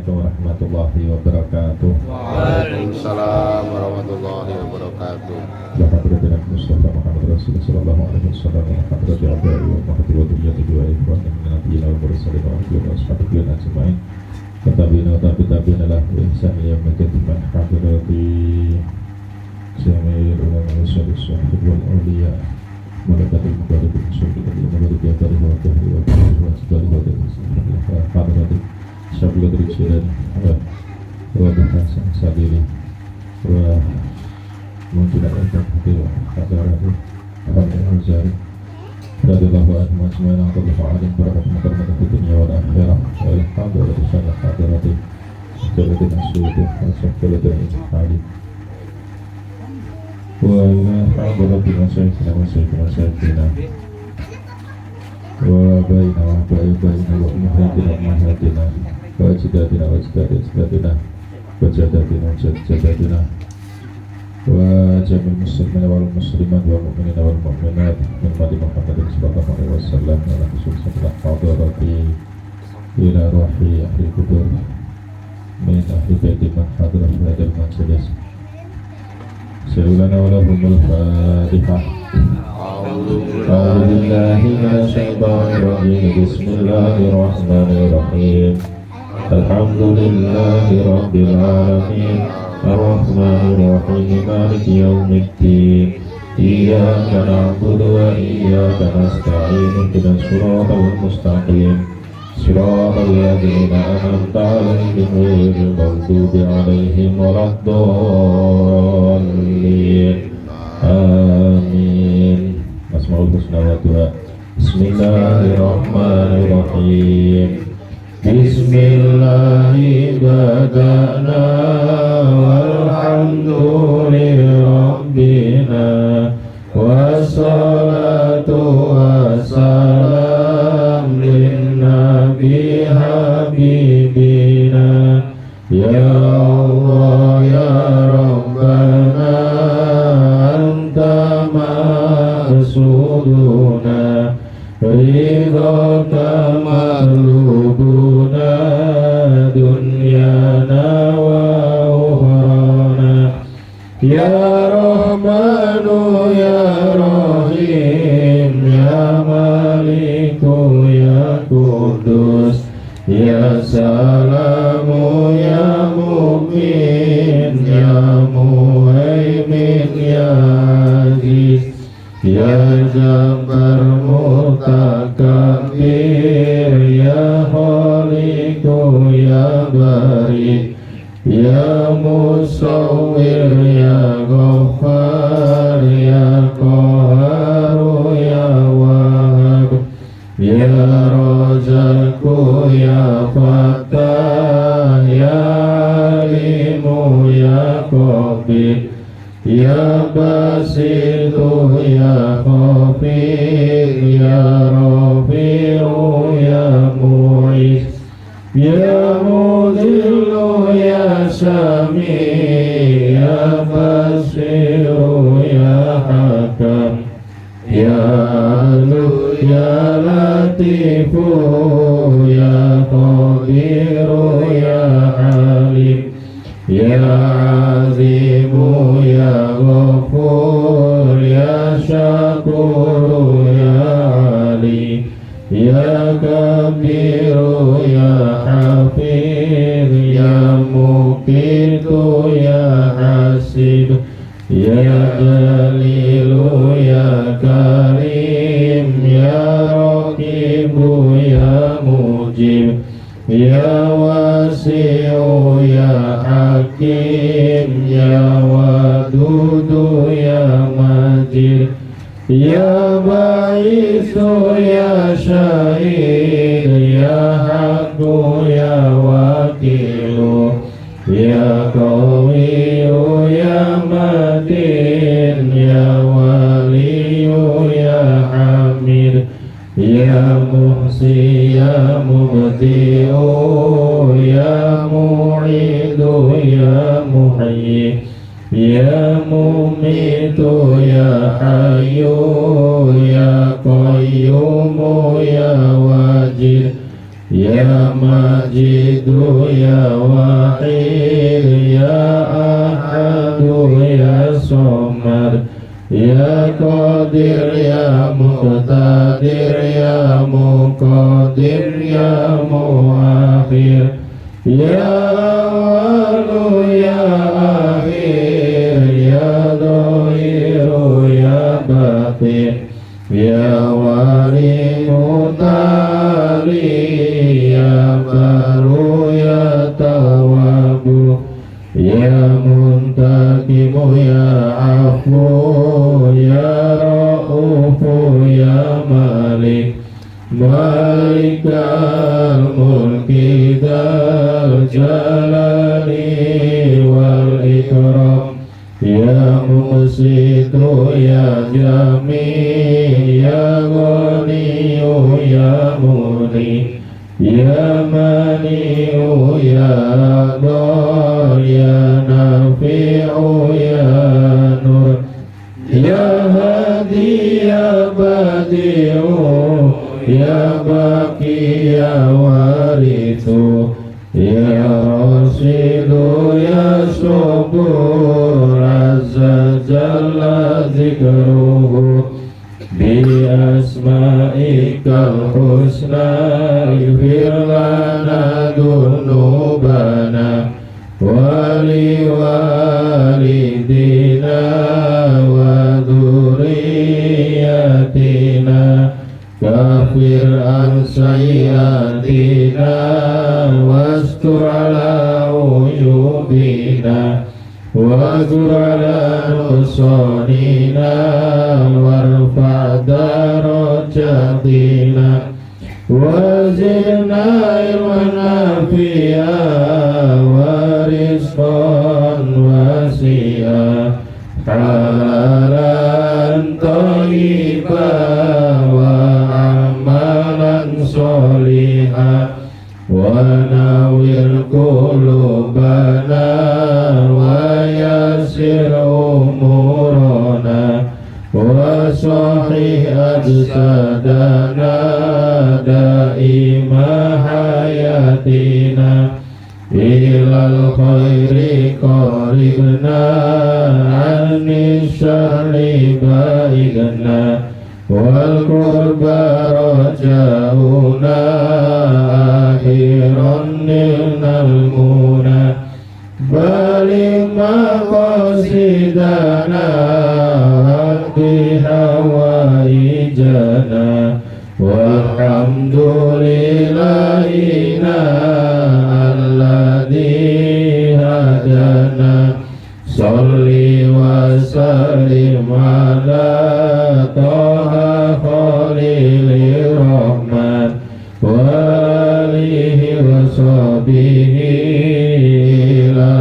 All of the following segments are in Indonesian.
Assalamualaikum warahmatullahi wabarakatuh. Waalaikumsalam warahmatullahi wabarakatuh. Alhamdulillah Mustafa Muhammad Rasulullah sallallahu alaihi wasallam wa hadrati abadi wa mahdi wa duriyati wa ikhwan min nabiyina wa mursalin wa ahli wa ashabihi ajma'in. Tabi'ina tabi'ina lahu bi ihsan ila yaumil hadrati jami'il ulama wa salih wal awliya Malakatul Mubarak Syukur Al-Mubarak Yatari wa Tahri wa Tahri wa Tahri wa Tahri Hadrati Syabila Teriksiran wa Bahasan Sadiri wa mungkin ada Hadir Hadarati Hadir Al-Zari Radillahu anhu Majmu'in Aqadul Fa'alim Barakat Mukarmat Di dunia wa akhirah Wa ilhamdulillah Sanat Hadarati Jalatin Asyudu Asyafilatin Ijhali wa ila hadrati masyaykhina wa baina wa muhadina wa ajdatina wa jadatina wa jamil muslimina wal muslimat wal mu'minina wal mu'minat min madi Muhammadin sallallahu alaihi wasallam wa khususnya hadrati ila ruhi ahli kubur min ahli baiti man hadra fi hadal majlis Sayyidina wa lahumul Fatihah. A'udzu billahi minasyaitonir rajim. Bismillahirrahmanirrahim. Alhamdulillahi rabbil alamin. Arrahmanir rahim. Maliki yaumiddin. Iyyaka na'budu wa iyyaka nasta'in. Ihdinas siratal mustaqim. Siratal ladzina an'amta 'alaihim ghairil maghdubi 'alaihim waladdallin. Amin. Asmaul husna wa du'a. Bismillahirrahmanirrahim. Bismillahi bada'na walhamdulillirabbina wassalatu wassalam linnabi habibina ya Allah ya Rabbana anta ma'suduna ridhaka matlubuna dunyana wa ukhrana ya Rahmanu ya Rahim ya Maliku ya Kudus ya Salamu ya Mu'min ya Muhaimin ya Aziz ya Jabbar Mutakabir ya Khaliqu ya Bari ya Musawwir ya Ghaffar ya Qaharu ya Wahhab ya Razaqu ya Fattah ya Alimu ya Qabir ya Basitu ya Khafir ya Rafi'u ya Mu'iz ya Mudhillu ya Sami ya Basiru ya Hakam ya Alu ya Latifu ya Qadiru ya Alim ya Azimu ya Ghafur ya Syakuru ya Ali ya Kabiru ya Hafir ya Muqitu ya Hasib ya Jalilu ya Karim ya Raqibu ya Mujib ya Wasi'u ya Hakim ya Wadudu ya Majid ya Ba'isu ya Syahid ya Haqqu ya Wakilu ya Qawiyu ya Matin ya Waliyu ya Hamid ya Muhsi ya Mubdi'u ya Mu'idu ya Muhyi ya Mumitu ya Hayyu ya Qayyumu ya Wajid Ya Majidu ya Wahid ya Ahadu ya Somad ya Qadir ya Muqtadir ya Muqaddim ya Muakhir ya Walu ya Akhir ya Dhahiru ya Batin ya Wali Mutali ya Baru ya Tawabu ya Muntakimu ya Afu ya Ra'ufu ya Malik Malikal Mulki Dzal Jalali wal Ikram ya Musitu ya Jami ya Ghaniyu ya Muni ya Mani'u ya Dhar ya Nafi'u ya Nur ya Hadi ya Badi'u ya Baqi ya Warithu ya Rasidu ya Subur Azza Jalla Zikruhu bi asma'ikal husna ighfir lana dhunubana wali walidina wa dhurriyyatina kafir an sayyiatina wastur ala uyubina wazur ala nusanina warfa' darajatina wazidna ilman nafi'a wa rizqan wasi'a halalan thayyiban wa amalan sholihan wa nawwir qulubana wa yassir umurana wa sahih ajsadana daima hayatina ilal khairi qaribna anni syarri baidna wal qurba rajauna akhiran nilnal muna balik maqasidana hati hawaijana walhamdulillahina alladhi hadana salli wa sallim ala taha khalili rahman wa alihi wa sahbihi ila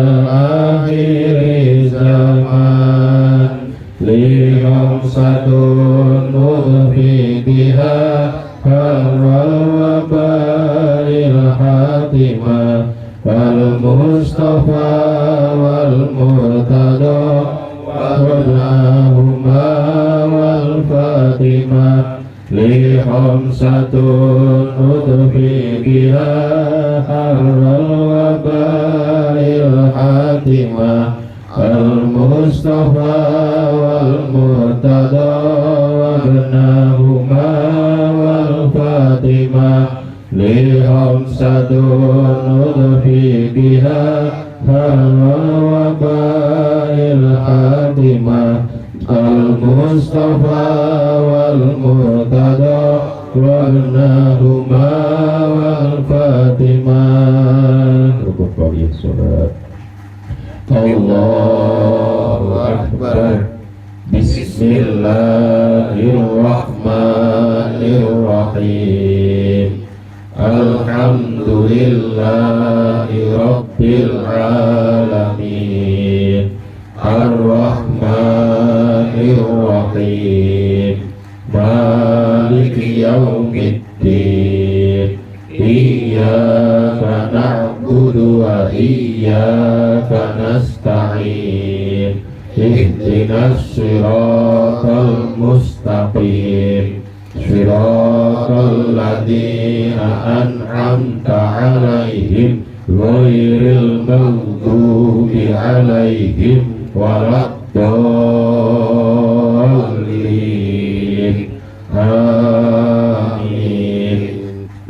akhiri zaman liham satun mudfi biha harwal wabail hatimah al-Mustafa wal-Murtada wal-Nahuma wal-Fatimah li khamsatun udfi biha harral wabail hatimah al-Mustafa wal-Murtada wal-Nahuma wal-Fatimah li khamsatun udfi biha harral wabail hatimah al-Mustafa wal-Murtada wal-Nahuma wal-Fatimah. Rukun bagi sholat. Allahu Akbar. Bismillahirrahmanirrahim. Alhamdulillahi Rabbil Alamin. Ar-Rahmanir-Rahim. Maliki yaumiddin. Iyyaka na'budu wa iyyaka nasta'in. Ihdinas siratal mustaqim. Shiratal ladzina an'amta 'alaihim ghairil maghdubi 'alaihim waladdallin. Amin.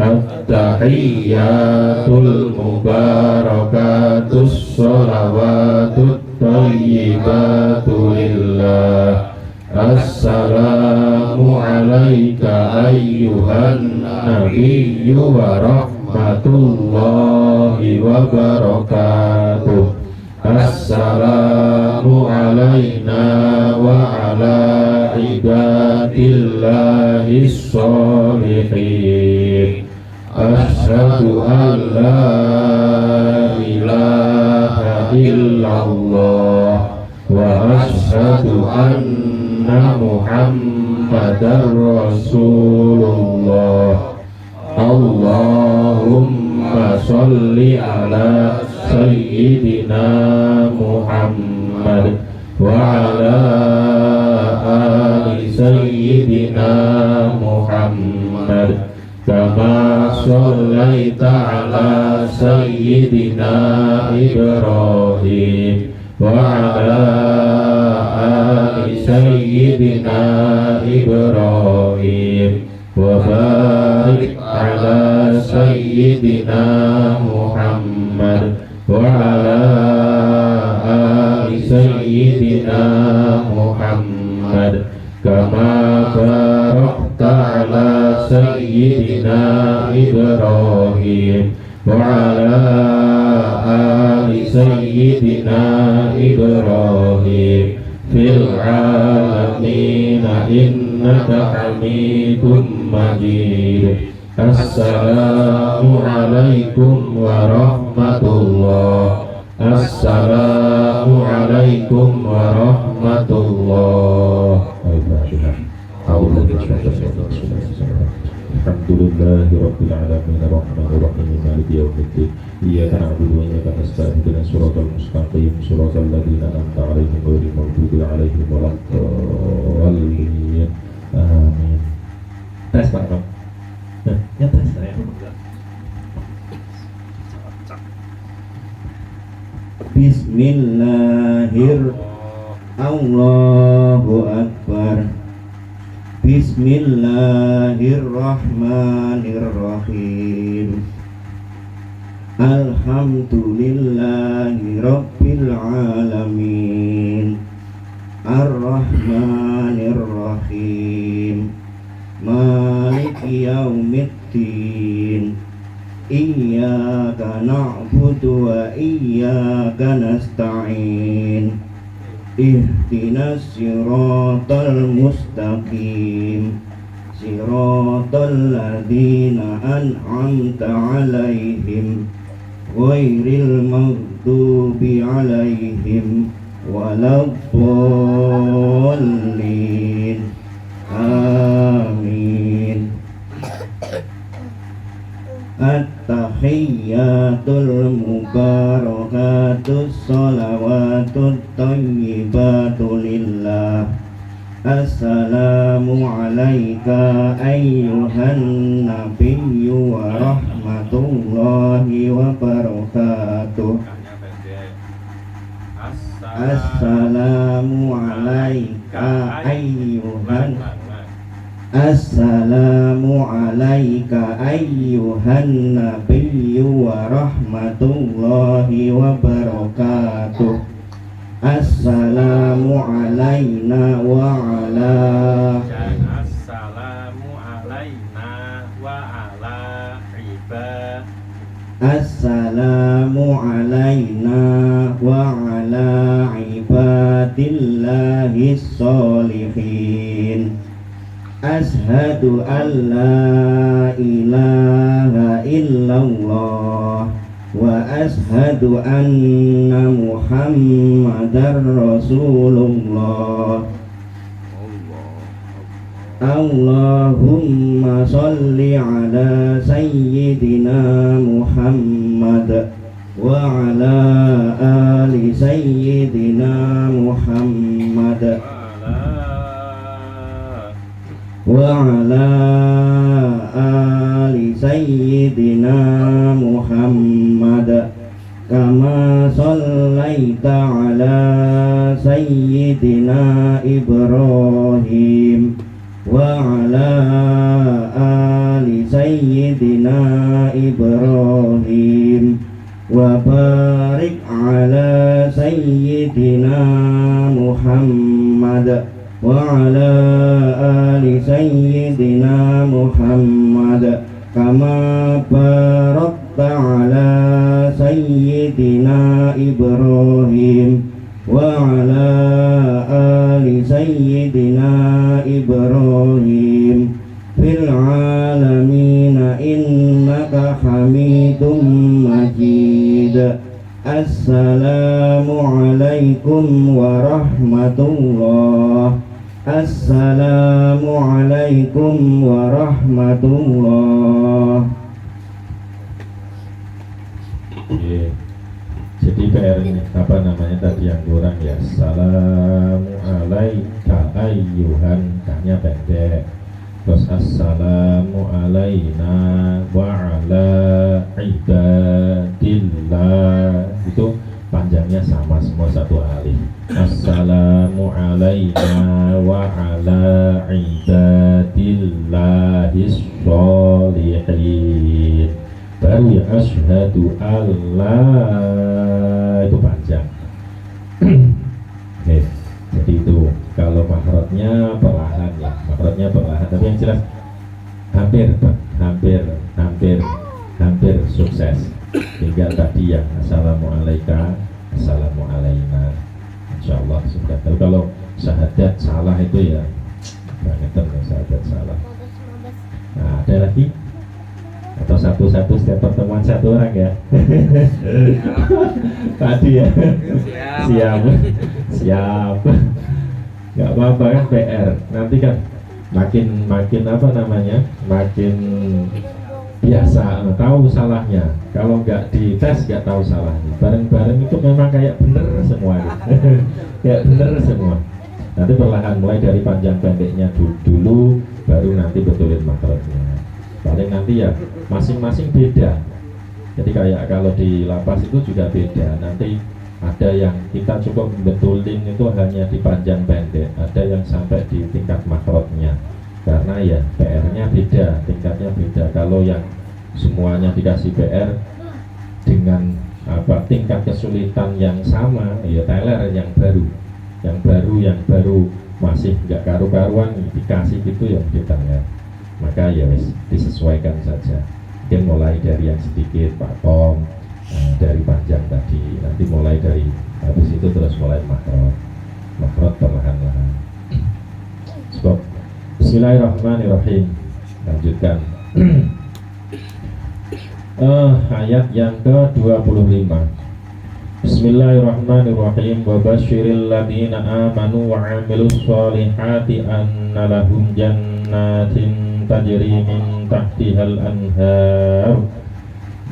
At-tahiyyatul mubarakatus sholawatut thayyibatu lillah. Assalamu alayka ayyuhan nabiyyu wa rahmatullahi wa barakatuh. Assalamu alayna wa ala ibadillahi sholihin. Asyhadu an la ilaha illallah wa asyhadu anna Muhammadar Rasulullah. Allahumma sholli ala Sayyidina Muhammad wa ala ali Sayyidina Muhammad kama shallaita ala Sayyidina Ibrahim wa ala ali Sayyidina Ibrahim wa barik ala Sayyidina Muhammad wa ala ali Sayyidina Muhammad kama barakta ala Sayyidina Ibrahim wa ala ali Sayyidina Ibrahim fil alamin innaka Hamidum Majid. Assalamu alaikum warahmatullah. Assalamu alaikum warahmatullah. Alhamdulillahi rabbil alamin arrahmanir rahim maliki yaumiddin. Iyyaka na'budu wa iyyaka nasta'in ihdinas siratal mustaqim siratal ladzina an'amta 'alaihim ghairil maghdubi 'alaihim waladdallin. Amin. Tes Pak. Ya tes saya. Allahu Akbar. Bismillahirrahmanirrahim. Alhamdulillahi rabbil alamin. Ar-Rahmanir-Rahim. Maliki yaumiddin. Iyyaka na'budu wa iyyaka nasta'in. Ihdinas siratal mustaqim. Siratal ladzina an'amta 'alaihim ghairil maghdubi 'alaihim waladdallin. Amin. At-tahiyyatul mubarakatus sholawatut thayyibatu lillah. Assalamu alayka ayyuhan nabiyyu wa rahmatullahi wa barakatuh. Assalamu alayka ayyuhan Assalamu alayka ayyuhan nabiyyu wa rahmatullahi wa barakatuh. Assalamu alayna wa ala Assalamu alayna wa ala ibad. Assalamu alayna wa ala ibadillahi sholihin. Ashhadu an la ilaha illallah wa ashhadu anna Muhammadar Rasulullah. Allahumma sholli ala Sayyidina Muhammad wa ala ali Sayyidina Muhammad وعلى آل سيدنا محمد كما صليت على سيدنا إبراهيم وعلى آل سيدنا إبراهيم وبارك على سيدنا محمد وعلى آل سيدنا محمد كما باركت على سيدنا إبراهيم وعلى آل سيدنا إبراهيم في العالمين إنك حميد مجيد. السلام عليكم ورحمة الله. السلام عليكم ورحمة الله. Jadi PR ini apa namanya tadi yang kurang ya. Assalamu alaika ayyuhan, kanya pendek. Terus assalamu alaina wa ala ibadillah, itu panjangnya sama semua satu alif. Assalamu alaina wa ala ibadillahis sholihin. Baru ya asyhadu Allah, itu panjang. Oke, jadi itu kalau makhrajnya perlahan ya, makhrajnya perlahan, tapi yang jelas hampir sukses. Tinggal tadi ya, assalamualaikum, assalamu alaina, insyaallah sudah. Tapi kalau syahadat salah itu ya bangetan ya, syahadat salah. Nah, ada lagi? Atau satu-satu setiap pertemuan satu orang ya? Tadi ya? Siap. Gak apa-apa kan, PR. Nanti kan makin apa namanya, makin biasa tahu salahnya. Kalau nggak dites nggak tahu salahnya. Bareng-bareng itu memang kayak bener semua. Kayak bener semua. Nanti perlahan mulai dari panjang pendeknya dulu, baru nanti betulin makhrajnya. Paling nanti ya masing-masing beda. Jadi kayak kalau di lapas itu juga beda. Nanti ada yang kita cukup betulin itu hanya di panjang pendek, ada yang sampai di tingkat makhrajnya. Karena ya PR-nya beda, tingkatnya beda. Kalau yang semuanya dikasih PR dengan tingkat kesulitan yang sama, ya teler yang baru masih nggak karu-karuan dikasih gitu yang diteler. Maka ya wis disesuaikan saja. Mungkin mulai dari yang sedikit patom, dari panjang tadi, nanti mulai dari habis itu terus mulai makhraj perlahan-lahan. Sebab Bismillahirrahmanirrahim. Lanjutkan. Ayat yang ke-25. Bismillahirrahmanirrahim. Wa basyiril ladina amanu wa 'amilus sholihati anna lahum jannatin tajri min tahtihal anhar.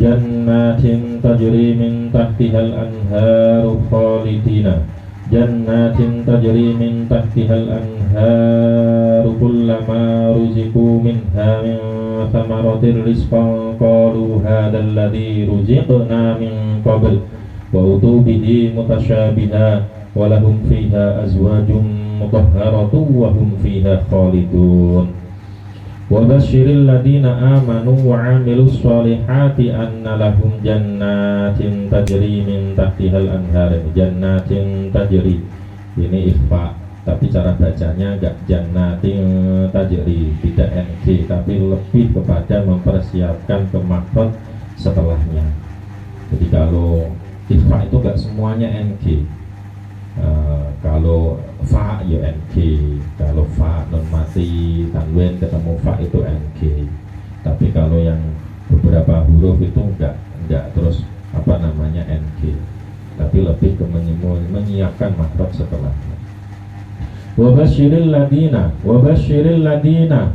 Jannatin tajri min tahtihal anharu khalidina. Jannatin tajri min tahtihal anharu kullama ruziqu minha min thamaratir rizqan qalu hadzal ladzi ruziqna min qabl wa utu bihi mutasyabiha wa lahum fiha azwajum mutahharatun wa hum fiha khalidun. Wa basyiril ladina amanu wa 'amilus sholihati anna lahum jannatin tajri min tahtihal anhar. Jannatin tajri ini ikhfa, tapi cara bacanya enggak jannatin tajri, tidak NG, tapi lebih kepada mempersiapkan ke makhraj setelahnya. Jadi kalau ikhfa itu enggak semuanya NG. Kalau fa ya NG, kalau fa non mati tanwin ketemu fa itu NG. Tapi kalau yang beberapa huruf itu enggak terus NG, tapi lebih ke menyiapkan makhraj setelahnya. Wa basyiril ladina,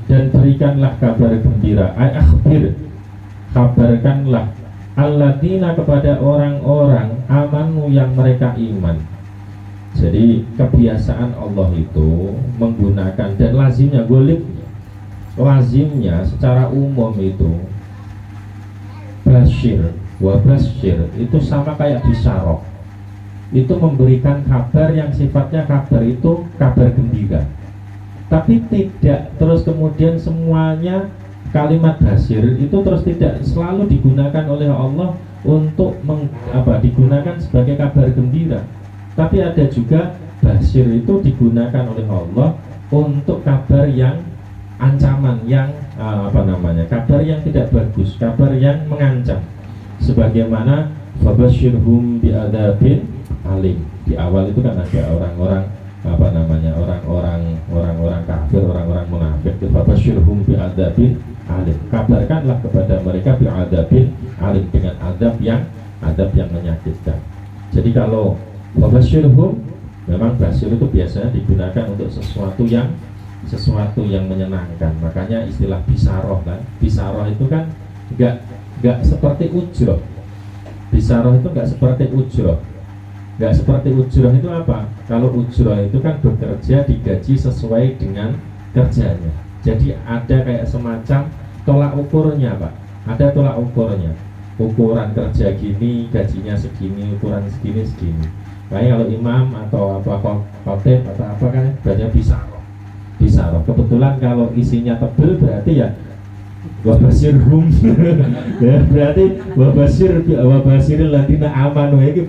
dan berikanlah kabar gembira, akhbir, kabarkanlah alladzina kepada orang-orang amanu yang mereka iman. Jadi kebiasaan Allah itu menggunakan dan lazimnya golibnya, lazimnya secara umum itu basyir wa basyir itu sama kayak bisyarah, itu memberikan kabar yang sifatnya kabar itu kabar gembira, tapi tidak terus kemudian semuanya kalimat basyir itu terus tidak selalu digunakan oleh Allah untuk digunakan sebagai kabar gembira. Tapi ada juga basyir itu digunakan oleh Allah untuk kabar yang ancaman, yang kabar yang tidak bagus, kabar yang mengancam. Sebagaimana fabasyirhum bi'adzabin alim. Di awal itu kan ada orang-orang orang-orang kafir, orang-orang munafik. Fabasyirhum bi'adzabin alim. Kabarkanlah kepada mereka bi'adzabin alim, dengan azab yang menyakitkan. Jadi kalau wabasyirhum, memang basyir itu biasanya digunakan untuk sesuatu yang menyenangkan. Makanya istilah bisaroh kan, bisaroh itu kan enggak seperti ujroh. Bisaroh itu enggak seperti ujroh. Enggak seperti ujroh itu apa? Kalau ujroh itu kan bekerja digaji sesuai dengan kerjanya. Jadi ada kayak semacam tolak ukurnya, Pak. Ada tolak ukurnya. Ukuran kerja gini, gajinya segini, ukuran segini. Kayak kalau imam atau khotib atau apa kan banyak bisaroh. Kebetulan kalau isinya tebel berarti ya wabasyirhum ya, berarti wabasyiril ladina amanu, ini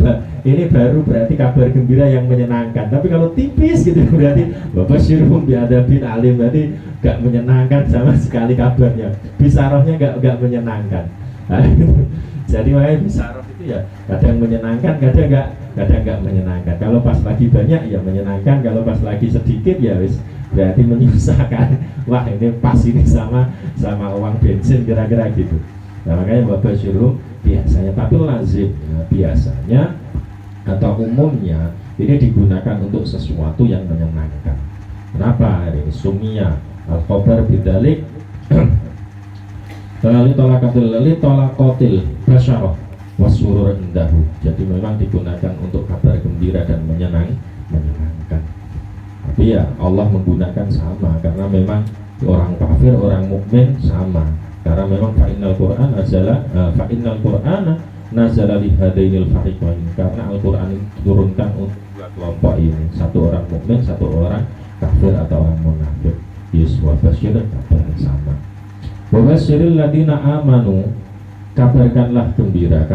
baru berarti kabar gembira yang menyenangkan. Tapi kalau tipis gitu berarti wabasyirhum bi'adzabin alim, berarti gak menyenangkan sama sekali kabarnya. Bisarohnya gak menyenangkan. Jadi makanya bisaroh itu ya kadang menyenangkan, kadang nggak menyenangkan. Kalau pas lagi banyak ya menyenangkan, kalau pas lagi sedikit ya wis berarti menyusahkan. Wah ini pas ini sama uang bensin kira-kira gitu. Nah makanya wabasyirhum biasanya, tapi lazim biasanya atau umumnya ini digunakan untuk sesuatu yang menyenangkan. Kenapa? Ini sumia al-khobar bidalik li tolakatil basyarah wasurur indahu. Jadi memang digunakan untuk kabar gembira dan menyenangkan. Tapi ya Allah menggunakan sama, karena memang orang kafir, orang mukmin sama. Karena memang fa'innal Qur'ana nazala li hadainil fariqain. Karena Al-Qur'an diturunkan untuk dua kelompok ini, satu orang mukmin, satu orang kafir atau orang munafik. Yuswa basyir kabar sama. Wabasyiril ladina amanu, kabarkanlah gembira.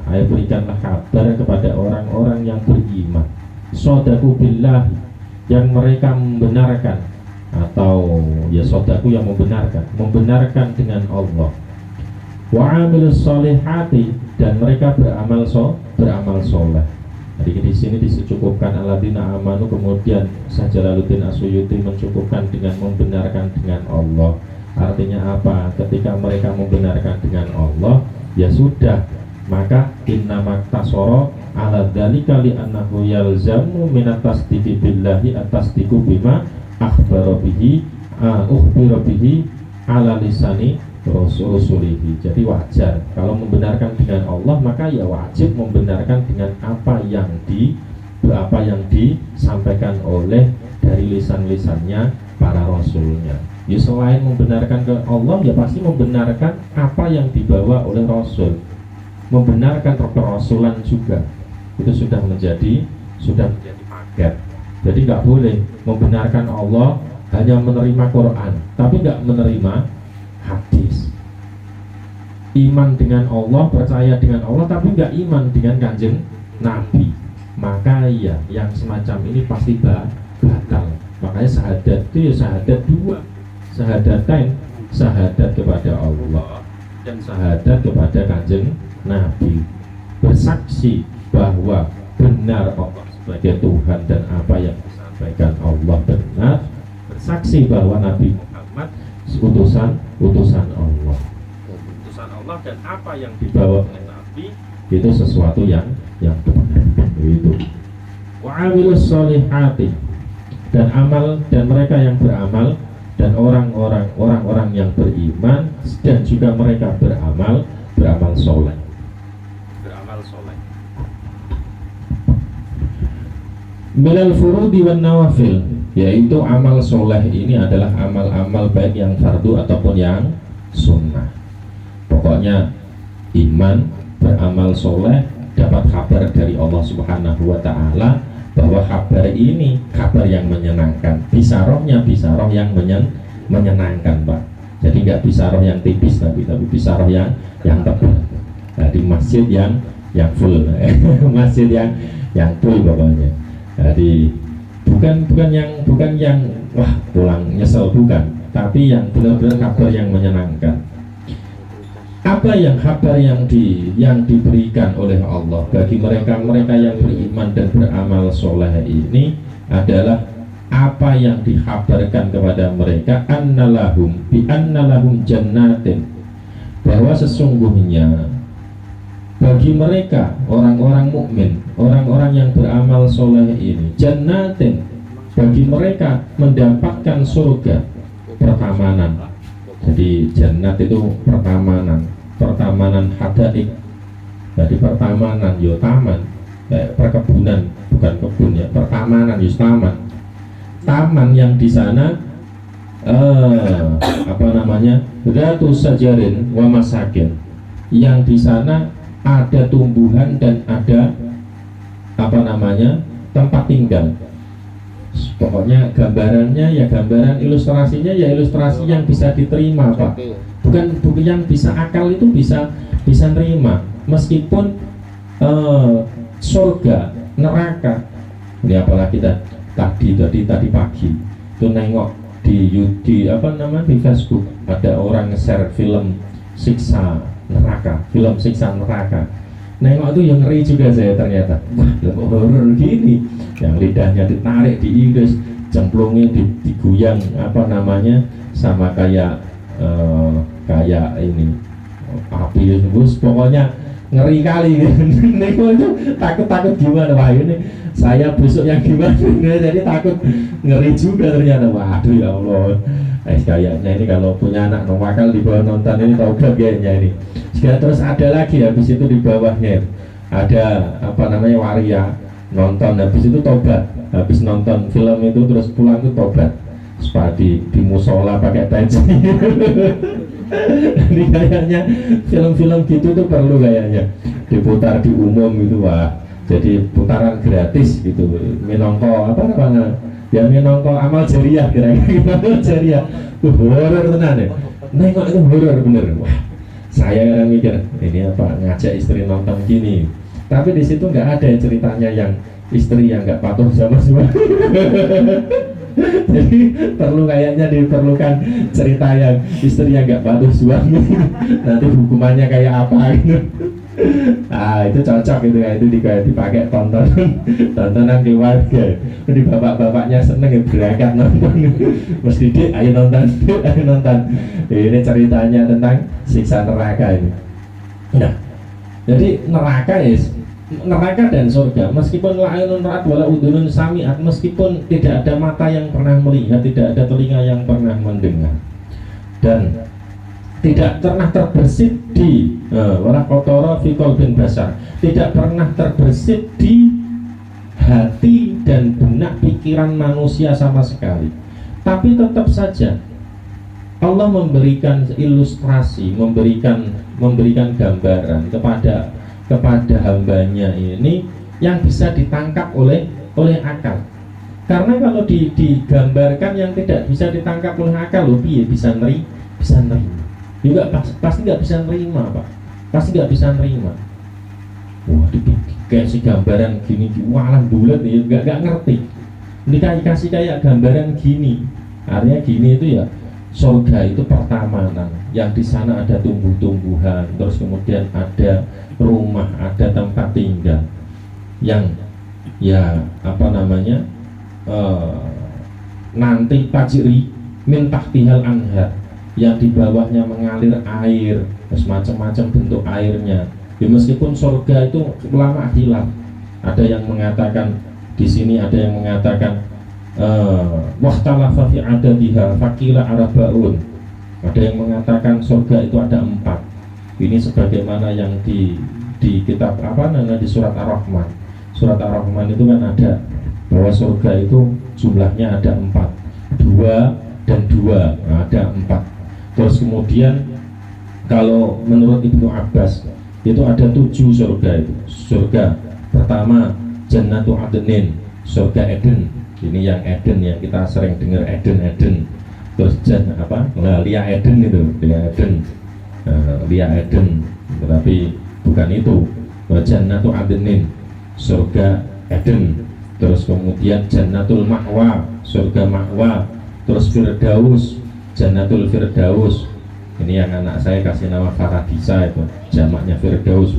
Ayo berikanlah kabar kepada orang-orang yang beriman. Sodaku billah, yang mereka membenarkan, atau ya sodaku yang membenarkan dengan Allah. Wa amilus solihati, dan mereka beramal soleh. Jadi di sini disecukupkan aladina amanu, kemudian Jalaluddin Asyuyuti mencukupkan dengan membenarkan dengan Allah. Artinya apa? Ketika mereka membenarkan dengan Allah, ya sudah, maka innama tasoro ala dzalika li annahu yalzamu minat tasdiqi billahi atasdiqu bima akhbara bihi ala lisani rasulihi. Jadi wajar kalau membenarkan dengan Allah, maka ya wajib membenarkan dengan apa yang disampaikan oleh dari lisan-lisannya para rasulnya. Ya selain membenarkan ke Allah, ya pasti membenarkan apa yang dibawa oleh Rasul, membenarkan kerasulan juga. Itu sudah menjadi paket. Jadi nggak boleh membenarkan Allah hanya menerima Quran, tapi nggak menerima hadis. Iman dengan Allah, percaya dengan Allah, tapi nggak iman dengan Kanjeng Nabi. Maka ya yang semacam ini pasti batal. Makanya syahadat itu ya syahadat dua, syahadatain, syahadat kepada Allah dan syahadat kepada Kanjeng Nabi, bersaksi bahwa benar Allah sebagai Tuhan dan apa yang disampaikan Allah benar, bersaksi bahwa Nabi Muhammad utusan Allah, dan apa yang dibawa oleh Nabi itu sesuatu yang benar. Itu wa'amilus solihati, dan amal, dan mereka yang beramal, dan orang-orang yang beriman, dan juga mereka beramal soleh. Minal furudi wan nawafil, yaitu amal soleh ini adalah amal-amal baik yang fardu ataupun yang sunnah. Pokoknya iman, beramal soleh, dapat kabar dari Allah Subhanahu wa Ta'ala bahwa kabar ini kabar yang menyenangkan. Bisarohnya bisaroh yang menyenangkan, Pak. Jadi nggak bisaroh yang tipis tapi bisaroh yang tebal. Nah, di masjid yang full, masjid yang full pokoknya. Jadi bukan yang wah pulang nyesel, bukan, tapi yang benar-benar kabar yang menyenangkan. Apa yang kabar yang diberikan oleh Allah bagi mereka yang beriman dan beramal soleh ini adalah apa yang dikabarkan kepada mereka, annalahum jannatin, bahwa sesungguhnya bagi mereka orang-orang mukmin, orang-orang yang beramal soleh ini, jannatin, bagi mereka mendapatkan surga pertamanan. Jadi jannat itu pertamanan hadaik. Jadi pertamanan yo taman, kayak perkebunan, bukan kebun ya, pertamanan yo taman yang di sana Ratu sajarin wa masakin, yang di sana ada tumbuhan dan ada tempat tinggal. Pokoknya gambarannya ya gambaran, ilustrasinya ya ilustrasi yang bisa diterima, Pak. Bukan yang bisa akal itu bisa nerima. Meskipun surga, neraka. Ini apalagi tadi pagi itu nengok di Facebook ada orang nge-share film siksa neraka. Nengok itu yang ngeri juga saya ternyata. Wah, horor gini. Yang lidahnya ditarik, diiris, cemplungnya diguyang sama kayak ini api bus, pokoknya ngeri kali. Nengok itu takut gimana, wah ini saya besok yang gimana. Jadi takut, ngeri juga ternyata. Waduh ya Allah. Kayaknya ini kalau punya anak bakal di bawah nonton ini taubat kayaknya ini. Terus ada lagi habis itu di bawahnya ada waria nonton, habis itu tobat, habis nonton film itu terus pulang itu tobat, sepadi di musola pakai peci. Ini kayaknya film-film gitu tuh perlu kayaknya diputar di umum itu, wah jadi putaran gratis gitu, minongko minongko amal jariah, kira-kira amal jariah. Horor tenan ya, nengok itu horor bener. Wah, saya kadang mikir ini ngajak istri nonton gini, tapi di situ nggak ada ceritanya yang istri yang nggak patuh sama suami. Jadi diperlukan cerita yang istri yang nggak patuh suami. Nanti hukumannya kayak apa gitu. Itu cocok gitu ya, itu dipakai tontonan keluarga. Jadi bapak-bapaknya seneng ya berangkat nonton. Mas Didik, ayo nonton. Ini ceritanya tentang siksa neraka ini. Nah, jadi neraka dan surga, meskipun la'inun ra'at wala udhunun sami'at, meskipun tidak ada mata yang pernah melihat, tidak ada telinga yang pernah mendengar, dan tidak pernah terbersit di wala qatara fi qalbin basar, tidak pernah terbersit di hati dan benak pikiran manusia sama sekali. Tapi tetap saja Allah memberikan ilustrasi, memberikan gambaran kepada hambanya ini yang bisa ditangkap oleh akal. Karena kalau digambarkan yang tidak bisa ditangkap oleh akal, bisa nerima. Juga pasti nggak bisa nerima, Pak. Pasti nggak bisa nerima. Wah, dikasih gambaran gini, walah bulat nih, nggak ngerti. Dikasih kayak gambaran gini, artinya gini itu ya surga itu pertamanan, yang di sana ada tumbuh-tumbuhan, terus kemudian ada rumah, ada tempat tinggal, yang nanti pajri min tahtihal anhar, yang di bawahnya mengalir air, terus macam-macam bentuk airnya. Ya, meskipun surga itu ulama hilaf, ada yang mengatakan di sini, ada yang mengatakan wahtalafa fi adadiha faqila arbaun, ada yang mengatakan surga itu ada 4. Ini sebagaimana yang di kitab di surat Ar-Rahman. Surat Ar-Rahman itu kan ada bahwa surga itu jumlahnya ada 4, 2 dan 2, nah, ada 4. Terus kemudian kalau menurut Ibnu Abbas itu ada 7 surga itu. Surga pertama Jannatu Adnin, surga Eden. Ini yang Eden yang kita sering dengar Eden. Terus Lia Eden itu, Lia Eden, tetapi bukan itu. Jannatu Adnin, surga Eden. Terus kemudian Jannatul Ma'wa, surga Ma'wa. Terus Firdaus, Jannatul Firdaus. Ini yang anak saya kasih nama Faradisa itu, jamaknya Firdaus.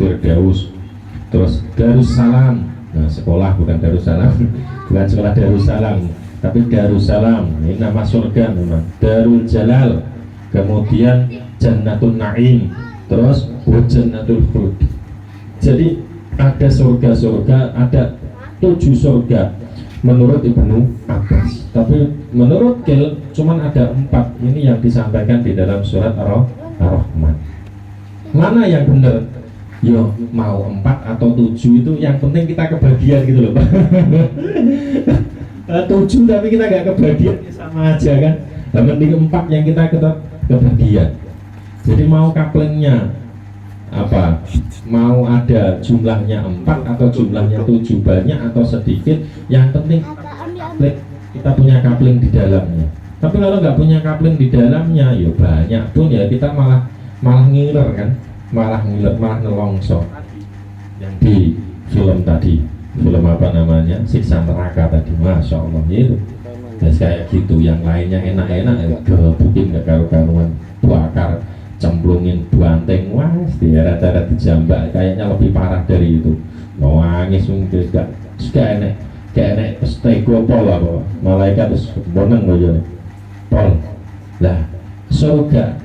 Terus Darussalam, nah sekolah bukan Darussalam, bukan sekolah Darussalam, tapi Darussalam. Ini nama surga memang. Darul Jalal, kemudian Jannatul Naim, terus Jannatul Khuld. Jadi ada surga-surga, ada 7 surga menurut Ibnu Abbas. Tapi menurut Qil cuman ada 4. Ini yang disampaikan di dalam surat Ar-Rahman. Mana yang benar? Yo mau 4 atau 7 itu yang penting kita kebagian gitu loh Pak. 7 tapi kita nggak kebagian sama aja kan. Yang penting 4 yang kita kebagian. Jadi mau kaplengnya apa, mau ada jumlahnya 4 atau jumlahnya 7, banyak atau sedikit, yang penting kita punya kapling di dalamnya. Tapi kalau nggak punya kapling di dalamnya, ya banyak pun ya kita malah ngiler kan, malah nelongso. Yang di film tadi, film apa namanya, Siksa Neraka tadi, Masya Allah itu kayak gitu. Yang lainnya enak-enak ya gebukin gak karu-karuan, bakar, cemplungin banteng, wah di era-era dijambak, kayaknya lebih parah dari itu. Nangis mungkin gak enek stego pol apa malaikat terus boneng loh ya pol. Lah surga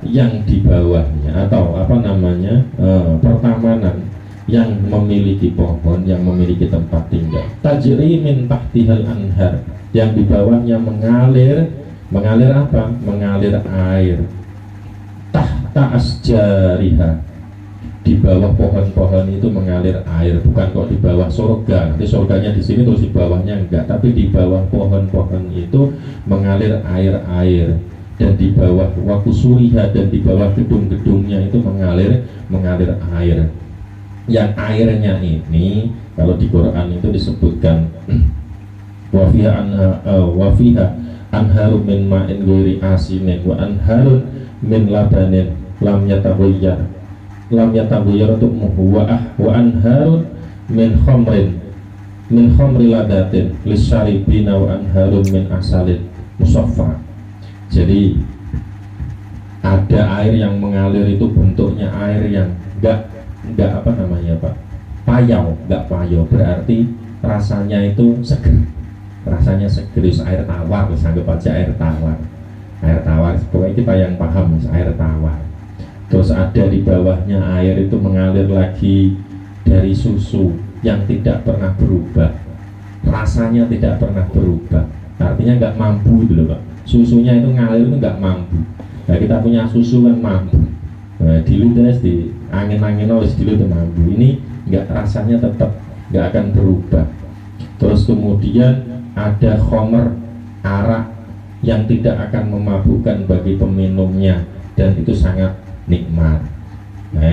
yang di bawahnya atau apa namanya pertamanan yang memiliki pohon, yang memiliki tempat tinggal, tajri min tahtihal anhar, yang di bawahnya mengalir apa? Mengalir air. Tahta asjariha, di bawah pohon-pohon itu mengalir air. Bukan kok di bawah surga, nanti surganya di sini terus di bawahnya enggak, tapi di bawah pohon-pohon itu mengalir air-air. Dan di bawah wakusuriha, dan di bawah gedung-gedungnya itu mengalir air. Yang airnya ini kalau di Quran itu disebutkan wafiha anharum min ma'in ghairi asinin wa anharun min labanin lam yatabayyar tumuhu wa anharun min khamri ladatin lisyaribina wa anharun min asalin musaffa. Jadi ada air yang mengalir itu bentuknya air yang enggak apa namanya Pak, payau, berarti rasanya itu seger, air tawar, anggap aja air tawar, pokoknya kita yang paham air tawar. Terus ada di bawahnya air itu mengalir lagi dari susu yang tidak pernah berubah, rasanya tidak pernah berubah, artinya nggak mampu gitu loh Pak. Susunya itu ngalir itu nggak mampu. Nah kita punya susu kan mampu, dilu terus di angin-angin oleh dilu itu mampu. Ini nggak, rasanya tetap nggak akan berubah. Terus kemudian ada khomer, arak yang tidak akan memabukkan bagi peminumnya, dan itu sangat nikmat. Nah,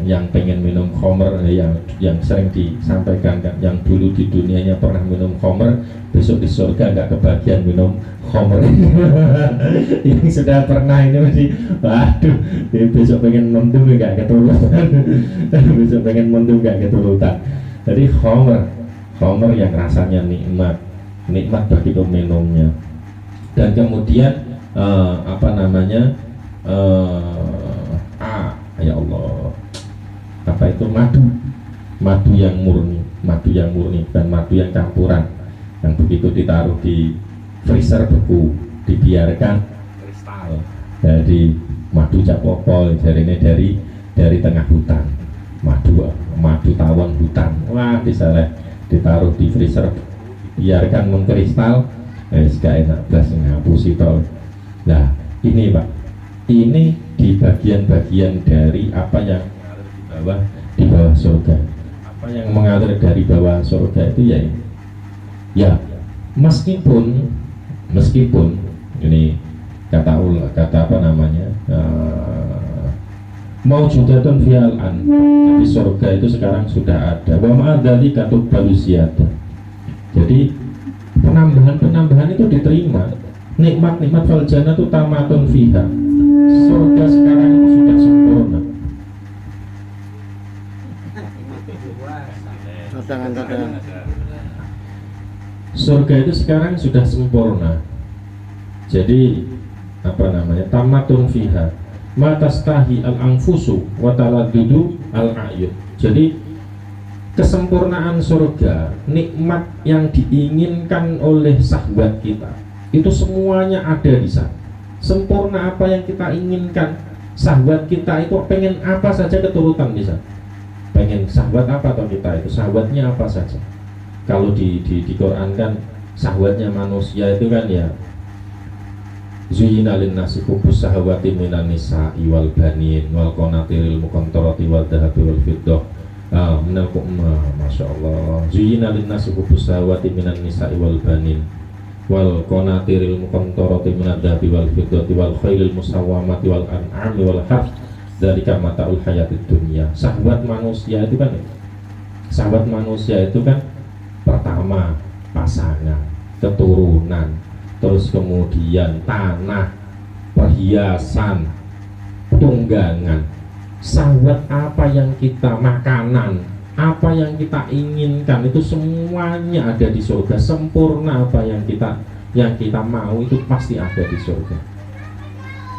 yang pengen minum khomer, yang sering disampaikan kan, yang dulu di dunianya pernah minum khomer, besok di surga nggak kebagian minum khomer. Ini sudah pernah, ini masih, waduh, besok pengen mentum nggak keturutan. Besok pengen mentum nggak keturutan. Jadi khomer yang rasanya nikmat bagi peminumnya. Dan kemudian apa namanya, ya Allah, apa itu, madu yang murni, bukan madu yang campuran, yang begitu ditaruh di freezer beku, dibiarkan kristal. Jadi madu capopol, jadinya dari tengah hutan, madu tawon hutan, wah bisa lah ditaruh di freezer, biarkan mengkristal, gak enak belas ngapusi tol. Nah ini Pak, ini di bagian-bagian dari apa yang di bawah surga. Apa yang mengalir dari bawah surga itu ya ini. Ya, meskipun ini kata apa namanya, maujudatun fi'al an, jadi surga itu sekarang sudah ada. Wa ma'adzalika tuqbalu ziyadah. Jadi penambahan itu diterima. Nikmat-nikmat fal jannatu tamatun fiha. Surga sekarang itu sudah sempurna. Surga itu sekarang sudah sempurna. Jadi apa namanya, tamatun fiha matastahi al-anfusu wa taladdudu al-ayun. Jadi kesempurnaan surga, nikmat yang diinginkan oleh sahabat kita, itu semuanya ada di sana. Sempurna apa yang kita inginkan, sahabat kita itu pengen apa saja keturutan di sana. Pengen sahabat apa atau kita itu sahabatnya apa saja. Kalau di Quran kan sahabatnya manusia itu kan ya zuyyina lin-nasi hubbus syahawati minan nisa'i wal banin wal qanatiril muqantarati wal dhahabi wal fiddah. Masya Allah. Zuyyina lin-nasi hubbus syahawati minan nisa'i wal banin wal qanatiril muqantarati minad dhahabi wal fiddati wal khailil musawwamati wal an'ami wal harth dzalika mata'ul hayatid dunya. Sahabat manusia itu kan pertama pasangan, keturunan, terus kemudian tanah, perhiasan, tunggangan. Sahabat apa yang kita makanan, apa yang kita inginkan itu semuanya ada di surga. Sempurna apa yang kita mau itu pasti ada di surga.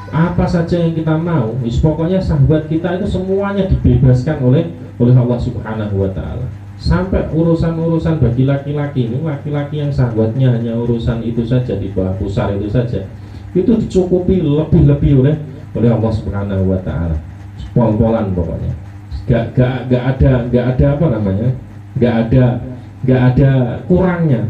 Apa saja yang kita mau, pokoknya sahabat kita itu semuanya dibebaskan oleh Allah Subhanahu wa Ta'ala. Sampai urusan-urusan bagi laki-laki ini, laki-laki yang sahabatnya hanya urusan itu saja, di bawah pusar itu saja, itu dicukupi lebih-lebih oleh Allah Subhanahu wa Ta'ala. Pol-polan pokoknya. Gak ada apa namanya, gak ada kurangnya.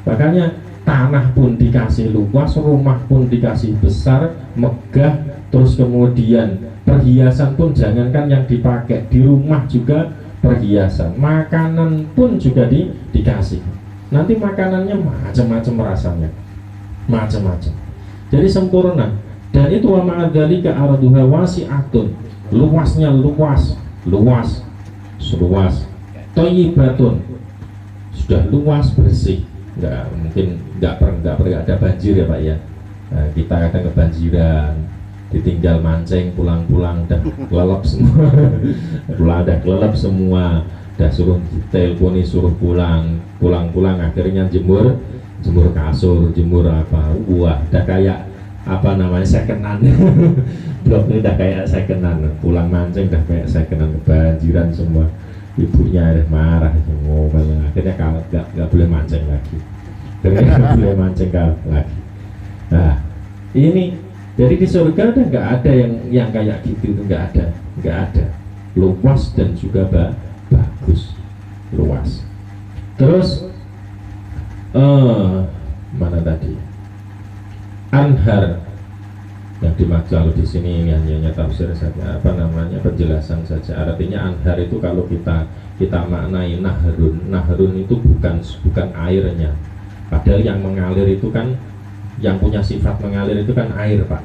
Makanya tanah pun dikasih luas, rumah pun dikasih besar, megah, terus kemudian perhiasan pun jangankan yang dipakai, di rumah juga perhiasan, makanan pun juga dikasih. Nanti makanannya macam-macam rasanya, macam-macam. Jadi sempurna. Dan itu wa ma'adzalika arduha wasi'atun, luasnya luas, thayyibatun, sudah luas bersih. Nggak perlu ada banjir ya Pak ya. Nah, kita kadang kebanjiran, ditinggal mancing, pulang-pulang udah kelelep semua. Kelelep semua, udah suruh teleponi, suruh pulang akhirnya jemur kasur, jemur apa, wah udah kayak apa namanya secondan. Blok ini udah kayak secondan, pulang mancing udah kayak secondan, kebanjiran semua. Ibunya marah, ngomel, akhirnya nggak boleh mancing lagi. Nggak boleh mancing lagi. Nah ini, jadi di surga udah nggak ada yang kayak gitu, itu nggak ada. Luas dan juga bagus, luas. Terus mana tadi? Anhar yang dimaksud kalau di sini ini hanya tafsir saja, apa namanya, penjelasan saja. Artinya anhar itu kalau kita maknai nahrun itu bukan airnya. Padahal yang mengalir itu kan, yang punya sifat mengalir itu kan air Pak.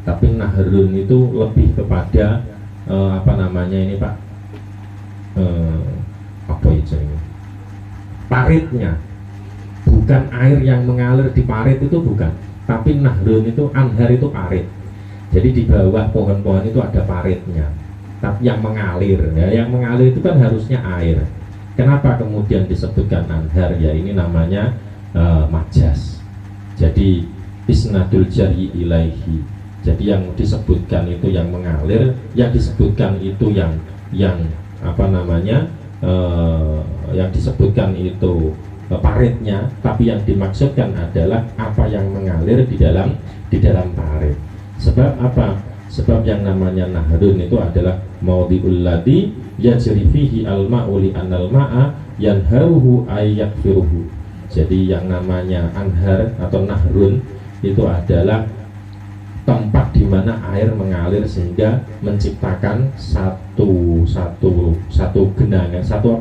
Tapi nahrun itu lebih kepada apa namanya ini Pak, apa itu ini, paritnya. Bukan air yang mengalir di parit itu bukan, tapi nahrun itu, anhar itu parit. Jadi di bawah pohon-pohon itu ada paritnya. Tapi yang mengalir, ya, yang mengalir itu kan harusnya air. Kenapa kemudian disebutkan anhar? Ya ini namanya majas. Jadi isnadul jari ilaihi. Jadi yang disebutkan itu yang mengalir, yang disebutkan itu yang apa namanya, yang disebutkan itu paritnya, tapi yang dimaksudkan adalah apa yang mengalir di dalam parit. Sebab apa? Sebab yang namanya nahrun itu adalah maudhi'ul ladzi yajri fihi al-ma'u li anal ma'a yanharuhu ay yakfiruhu. Jadi yang namanya anhar atau nahrun itu adalah tempat di mana air mengalir sehingga menciptakan satu satu genangan, satu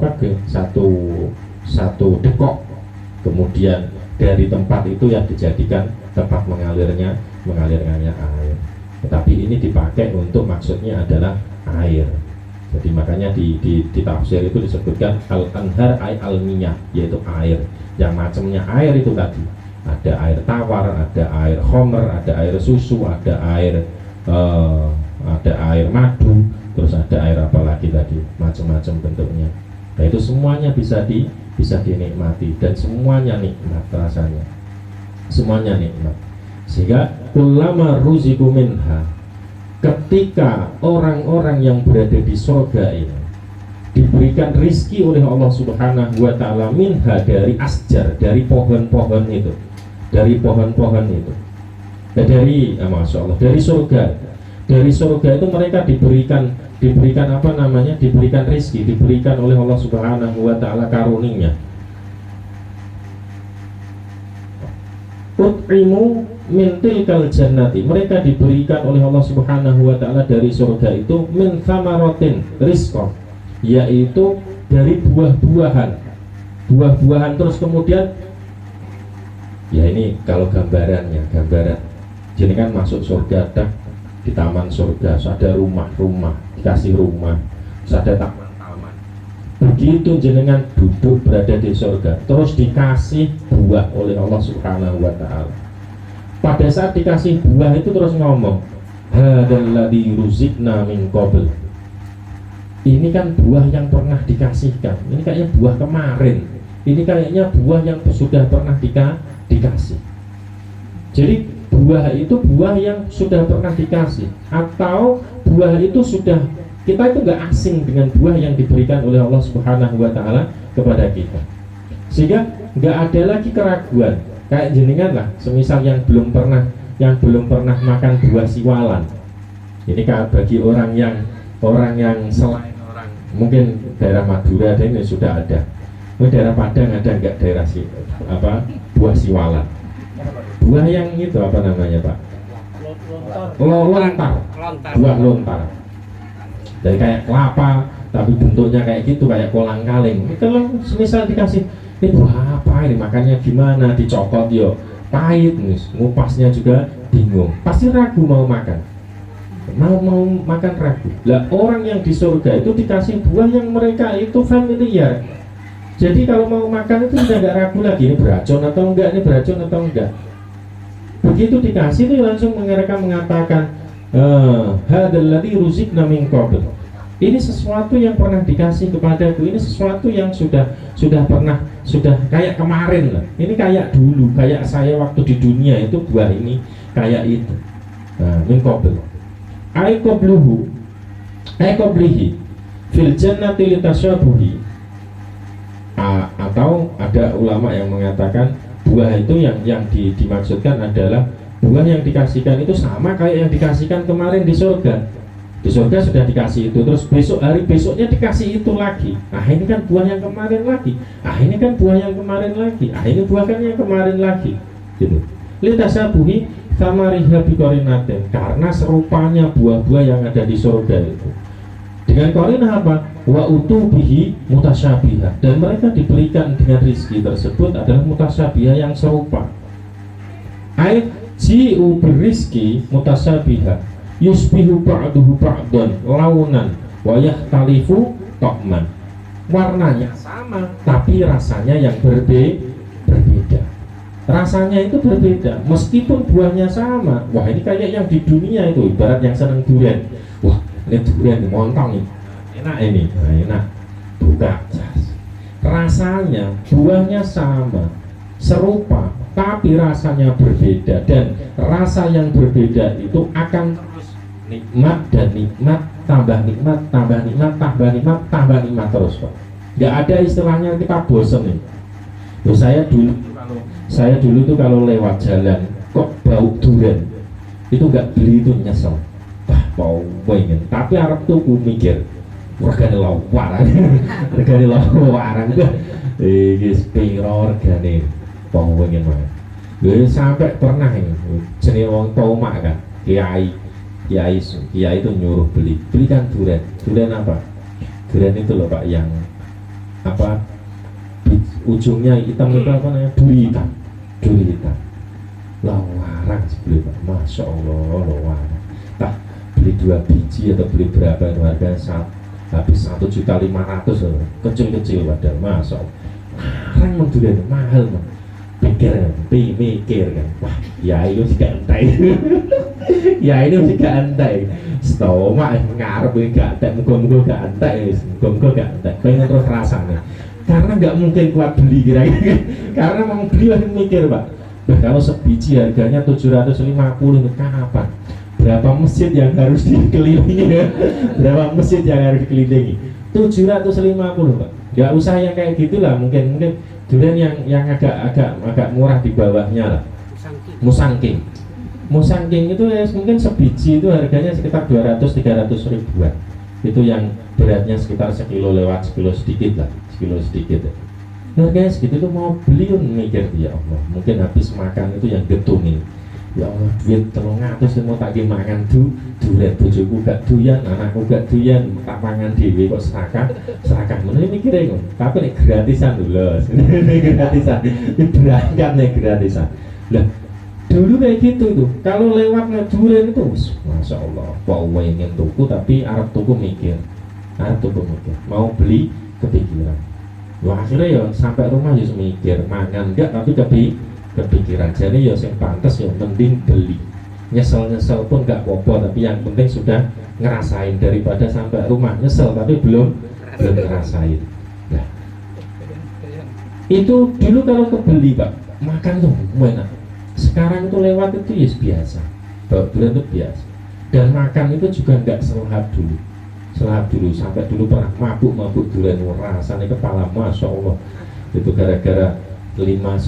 dekok, kemudian dari tempat itu yang dijadikan tempat mengalirnya air. Tetapi ini dipakai untuk maksudnya adalah air. Jadi makanya di tafsir itu disebutkan al-anhar ay al-miyah, yaitu air. Yang macamnya air itu tadi, ada air tawar, ada air khomer, ada air susu, ada air madu, terus ada air apa lagi tadi, macam-macam bentuknya. Nah itu semuanya bisa dinikmati dan semuanya nikmat rasanya, semuanya nikmat. Sehingga kullama ruziqu minha, ketika orang-orang yang berada di surga ini diberikan rizki oleh Allah Subhanahu wa ta'ala minha, dari asjar, dari pohon-pohon itu, dari Masya Allah, dari surga itu mereka diberikan apa namanya, diberikan rizki, diberikan oleh Allah Subhanahu wa ta'ala karunia. Ut'imu min tilkal jannati, mereka diberikan oleh Allah Subhanahu wa ta'ala dari surga itu min thamaratin rizqan, yaitu dari buah-buahan. Terus kemudian ya ini kalau gambaran jadi kan masuk surga, ada di taman surga, ada rumah-rumah, dikasih rumah, ada taman-taman. Begitu jenengan duduk berada di surga, terus dikasih buah oleh Allah Subhanahu wa ta'ala. Pada saat dikasih buah itu terus ngomong, hadalladzi ruziqna min qabl. Ini kan buah yang pernah dikasihkan. Ini kayaknya buah kemarin. Ini kayaknya buah yang sudah pernah dikasih. Jadi buah itu buah yang sudah pernah dikasih, atau buah itu sudah, kita itu nggak asing dengan buah yang diberikan oleh Allah Subhanahu wa ta'ala kepada kita, sehingga nggak ada lagi keraguan. Kayak jenengan lah, semisal yang belum pernah makan buah siwalan. Ini bagi orang yang selain orang mungkin daerah Madura ada, ini sudah ada. Mungkin daerah Padang ada nggak daerah buah siwalan? Buah yang itu apa namanya Pak? Lontar. Buah lontar. Jadi kayak kelapa, tapi bentuknya kayak gitu, kayak kolang kaling. Kalau semisal dikasih, ini buah apa ini, makannya gimana, dicokot yo pahit, ngupasnya juga bingung, pasti ragu mau makan, mau makan ragu. Lah orang yang di surga itu dikasih buah yang mereka itu familiar. Jadi kalau mau makan itu sudah nggak ragu lagi, ini beracun atau enggak, Begitu dikasih itu langsung mereka mengatakan, hadalladzi ruziqna min qabl. Ini sesuatu yang pernah dikasih kepadaku, ini sesuatu yang sudah kayak kemarin lah. Ini kayak dulu, kayak saya waktu di dunia itu buah ini kayak itu. Nah, min qabl. Ai qablihi fil jannati litasyabuhi. Atau ada ulama yang mengatakan buah itu yang dimaksudkan adalah buah yang dikasihkan itu sama kayak yang dikasihkan kemarin di surga. Di surga sudah dikasih itu, terus hari besoknya dikasih itu lagi. Ah ini kan buah yang kemarin lagi. Ah ini kan buah yang kemarin lagi. Ah ini buah kan yang kemarin lagi. Gitu. Litasabuhi samariha biqorinatin, karena serupanya buah-buah yang ada di surga itu. Dengan qarinah apa? Wa utubihi mutasyabiha, dan mereka diberikan dengan rizki tersebut adalah mutasyabiha yang serupa. Ai ji'u birizki mutasyabiha yusbihu ba'duhu ba'dan launan wa yahtalifu ta'man. Warnanya sama tapi rasanya yang berbeda. Rasanya itu berbeda meskipun buahnya sama. Wah ini kayak yang di dunia itu, ibarat yang seneng durian. Wah ini durian montong ini, enak ini, nah, enak. Buka rasanya buahnya sama, serupa, tapi rasanya berbeda, dan rasa yang berbeda itu akan nikmat dan nikmat, tambah nikmat, tambah nikmat, tambah nikmat, tambah nikmat terus Pak. Nggak ada istilahnya kita bosen nih. Loh, saya dulu tuh kalau lewat jalan kok bau durian, itu nggak beli, itu nyesel. Wah mau pengen, tapi Arab tuh mikir regane lawaran, regane lawaran gua, spiro regane mau pengen banget. Gue sampai pernah ini, jenis wong tomak kan, kiai kiai itu nyuruh belikan durian. Durian apa? Durian itu loh Pak, yang apa, ujungnya hitam itu apa namanya, duri hitam. Larang beli Pak, masya Allah larang. Nah, beli 2 biji atau beli berapa itu harganya habis 1.500.000 loh. Kecil padahal, masya Allah. Larang durian mahal man. Mikir kan, wah ya itu juga entai. Ya itu juga entai. Setoma ngarep gak entek, muga-muga gak entek, muga-muga gak entek. Pengen terus rasanya. Karena nggak mungkin kuat beli kira-kira. Karena mau beli langsung mikir Pak. Nah, kalau sebiji harganya 750, kapan? Berapa masjid yang harus dikelilingi? Berapa masjid yang harus dikelilingi? 750 Pak. Nggak usah yang kayak gitulah, mungkin durian yang agak murah di bawahnya lah. Musangking itu ya mungkin sebiji itu harganya sekitar 200-300 ribuan. Itu yang beratnya sekitar sekilo sedikit lah, sekilo sedikit. Harganya segitu tuh mau beli mikir ya Allah, mungkin habis makan itu yang getungin. Ya Allah, duit 300 mau tak makan durian, bojoku gak doyan, anakku gak doyan, tak mangan dhewe kok serakah meneh mikire ngono. Tapi nek gratisan lho, gratisan. Berangkat nek gratisan. Lah, dulu kayak gitu tuh. Kalau lewat durian itu, masya Allah, kok ingin tuku tapi arep tuku mikir. Mau beli kepikiran. Wah, akhirnya ya sampai rumah ya mikir, mangan enggak tapi kepikiran. Jadi ya yang pantas ya mending beli. Nyesel pun gak apa-apa, tapi yang penting sudah ngerasain daripada sampai rumah nyesel tapi belum ngerasain. Nah, itu dulu kalau kebeli Pak, makan tuh enak. Sekarang itu lewat itu ya biasa. Bawa durian itu biasa. Dan makan itu juga nggak selahap dulu sampai dulu pernah mabuk durian, rasanya kepala masya Allah. Itu gara-gara 11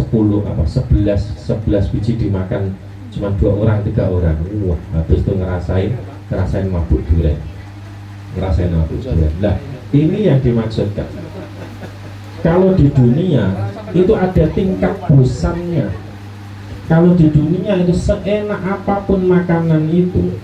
biji dimakan cuma 2 orang 3 orang. Wah, habis itu ngerasain mabuk durian. Nah, ini yang dimaksudkan. Kalau di dunia itu ada tingkat bosannya. Kalau di dunia itu seenak apapun makanan itu,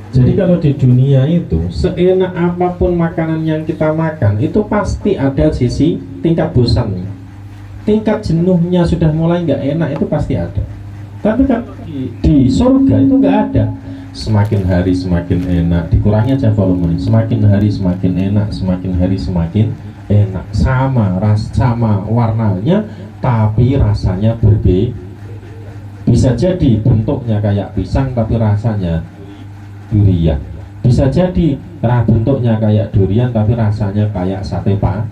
jadi kalau di dunia itu seenak apapun makanan yang kita makan itu pasti ada sisi tingkat bosannya, tingkat jenuhnya sudah mulai nggak enak itu pasti ada. Tapi kan di surga itu nggak ada. Semakin hari semakin enak, dikurangi aja volumenya. Semakin hari semakin enak, semakin hari semakin enak. Sama warnanya, tapi rasanya berbeda. Bisa jadi bentuknya kayak pisang, tapi rasanya durian. Bisa jadi bentuknya kayak durian, tapi rasanya kayak sate Pak.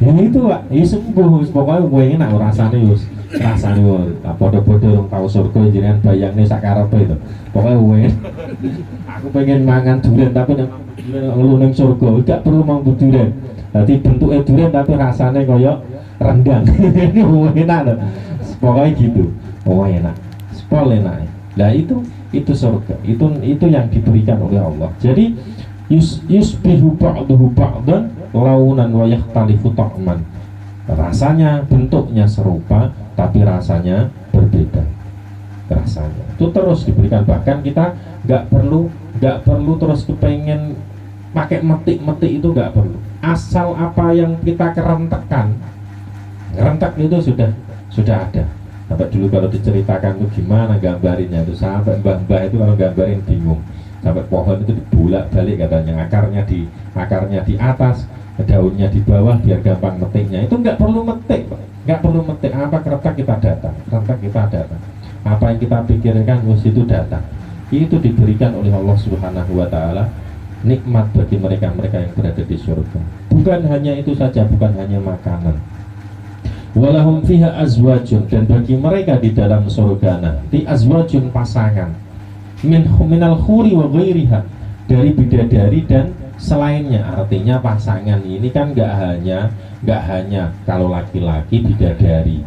Ya itu Pak, ya sembuh. Pokoknya gue enak rasanya podo-podo yang tahu surga jenengan bayangnya sakarepe itu. Pokoknya gue aku pengen mangan durian tapi ngeluning surga tidak perlu mangan durian. Jadi bentuknya durian tapi rasanya kayak rendang. Ini enak loh. Pokoknya gitu. Pokoknya enak. Spol enak. Nah itu surga. Itu yang diberikan oleh Allah. Jadi yusbihu ba'duhu ba'dan launan wa yakhtalifu ta'man. Rasanya, bentuknya serupa tapi rasanya berbeda. Rasanya itu terus diberikan, bahkan kita nggak perlu terus kepengen pakai metik itu nggak perlu. Asal apa yang kita kerentekkan, ngerentek itu sudah ada. Sampai dulu kalau diceritakan itu gimana gambarinnya itu, sampai mbah itu kalau gambarin bingung. Sampai pohon itu dibolak-balik katanya, akarnya di atas, daunnya di bawah biar gampang metiknya. Itu nggak perlu metik, nggak perlu metik. Apa kerentak kita datang, apa yang kita pikirkan itu datang. Itu diberikan oleh Allah Subhanahu wa Ta'ala, nikmat bagi mereka yang berada di surga. Bukan hanya itu saja, bukan hanya makanan. Walahum fiha azwajun, dan bagi mereka di dalam surga nanti azwajun pasangan. minal khuri wa ghairiha, dari bidadari dan selainnya. Artinya pasangan ini kan nggak hanya kalau laki-laki bidadari,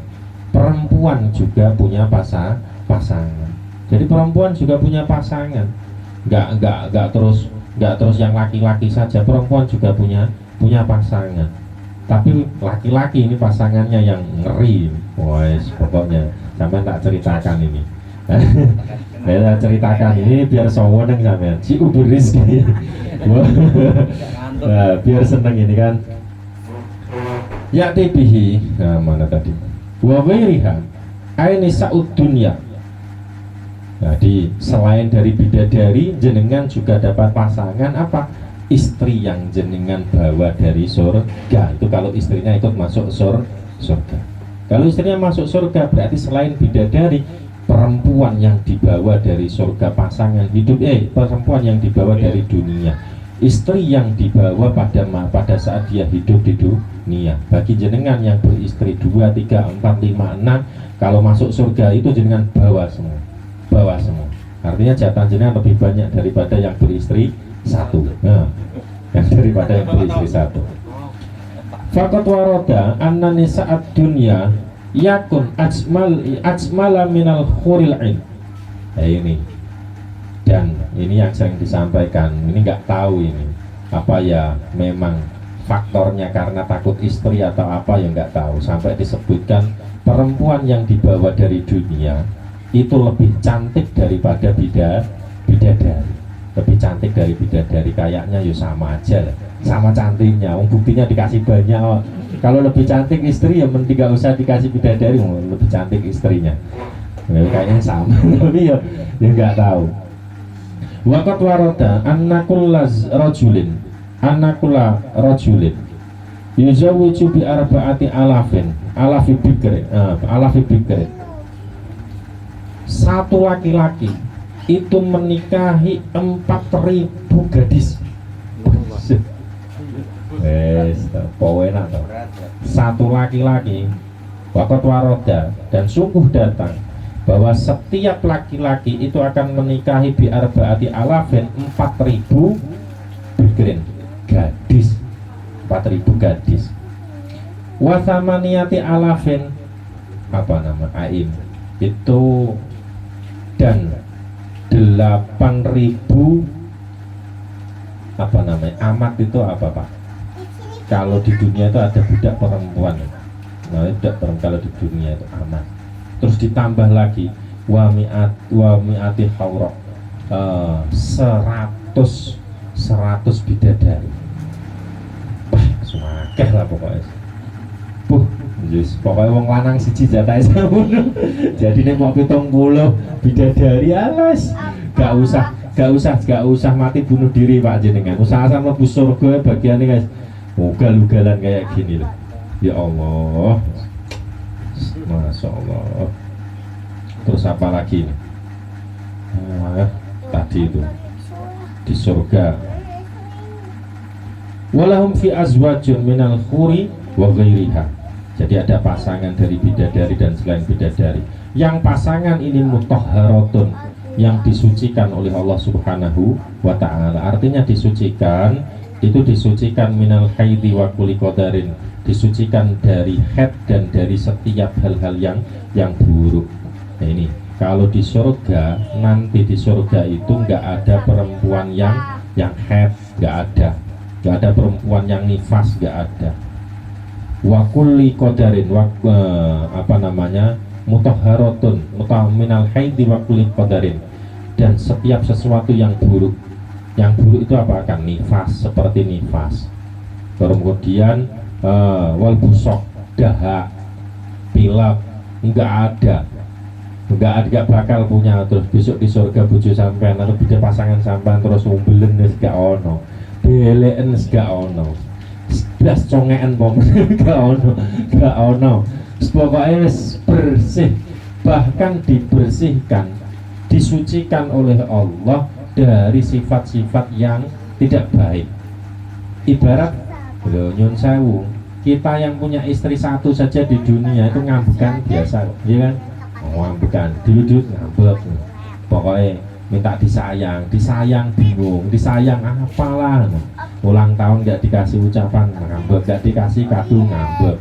perempuan juga punya pasangan. Jadi perempuan juga punya pasangan, nggak terus yang laki-laki saja, perempuan juga punya pasangan. Tapi laki-laki ini pasangannya yang ngeri. Wes, pokoknya sampai tak ceritakan ini. Saya ceritakan ini biar soweneng sampean. Si uberis ini. Nah, biar seneng ini kan. Ya tibihi, nah, mana tadi? Wa ghairiha aini sa'ud dunya. Jadi selain dari bidadari, jenengan juga dapat pasangan apa? Istri yang jenengan bawa dari surga. Itu kalau istrinya ikut masuk surga. Kalau istrinya masuk surga berarti selain bidadari, perempuan yang dibawa dari surga pasangan hidup, perempuan yang dibawa dari dunia, istri yang dibawa pada saat dia hidup di dunia. Bagi jenengan yang beristri 2, 3, 4, 5, 6, kalau masuk surga itu jenengan bawa semua. Artinya jatah jenengan lebih banyak daripada yang beristri 1. Nah, yang daripada yang beristri 1. Faqat waroda anna nisa'ad dunya yakun ajmala minal khuril ain. Nah, ini. Dan ini yang sering disampaikan, ini nggak tahu ini apa ya, memang faktornya karena takut istri atau apa ya nggak tahu, sampai disebutkan perempuan yang dibawa dari dunia itu lebih cantik daripada bidadari, lebih cantik dari bidadari. Kayaknya ya sama aja lah, sama cantiknya, buktinya dikasih banyak. Kalau lebih cantik istri ya mending gak usah dikasih bidadari, lebih cantik istrinya ya, kayaknya sama. Tapi ya nggak tahu. Waqat warada annakulla rajulin yuzawwiju bi arba'ati alafi bikrin. Satu laki-laki itu menikahi 4.000 gadis. Enak toh. Satu laki-laki, waqat waroda, dan sungguh datang bahwa setiap laki-laki itu akan menikahi bi arba'ati alafin 4.000 bikrin, gadis, 4.000 gadis. Wa thamaniyati alafin aim itu, dan 8.000 amat. Itu apa Pak? Kalau di dunia itu ada budak perempuan. Nah, budak perempuan kalau di dunia itu amat. Terus ditambah lagi wa mi'ati haurah, 100 bidadari. Wah, sumakeh lah pokoknya. Pokoknya wong lanang siji jatahe samono. Jadi nek mau 70 bidadari alas, gak usah mati bunuh diri Pak jenengan. Usaha mlebu surga bagiannya guys. Ugal-ugalan kayak gini loh. Ya Allah. Masya Allah. Terus apa lagi nih? Tadi itu di surga. Walahum fi azwajun minal khuri wa ghairiha. Jadi ada pasangan dari bidadari dan selain bidadari. Yang pasangan ini mutahharatun, yang disucikan oleh Allah Subhanahu wa ta'ala. Artinya disucikan, itu disucikan minal haidi wa kulli qadarin, disucikan dari haid dan dari setiap hal-hal yang buruk. Nah ini, kalau di surga, nanti di surga itu nggak ada perempuan yang haid, nggak ada perempuan yang nifas, nggak ada. Wa kulli qadarin mutahharatun minal haidi wa kulli qadarin, dan setiap sesuatu yang buruk. Yang buruk itu apa? Akan nifas, seperti nifas. Kemudian wal busok, dahak, pilek, nggak bakal punya. Terus besok di surga bojo sampean atau beda pasangan sampean terus umbelen wis gak ono, beleken wis gak ono, blas congekan gak ono. Pokoknya bersih, bahkan dibersihkan, disucikan oleh Allah dari sifat-sifat yang tidak baik. Ibarat nyun sewu, kita yang punya istri 1 saja di dunia itu ngambekan biasa, ya kan? Ngambekan, duduk ngambek. Pokoknya minta disayang bingung, disayang apalah, ulang tahun nggak dikasih ucapan ngambek, nggak dikasih kado ngambek,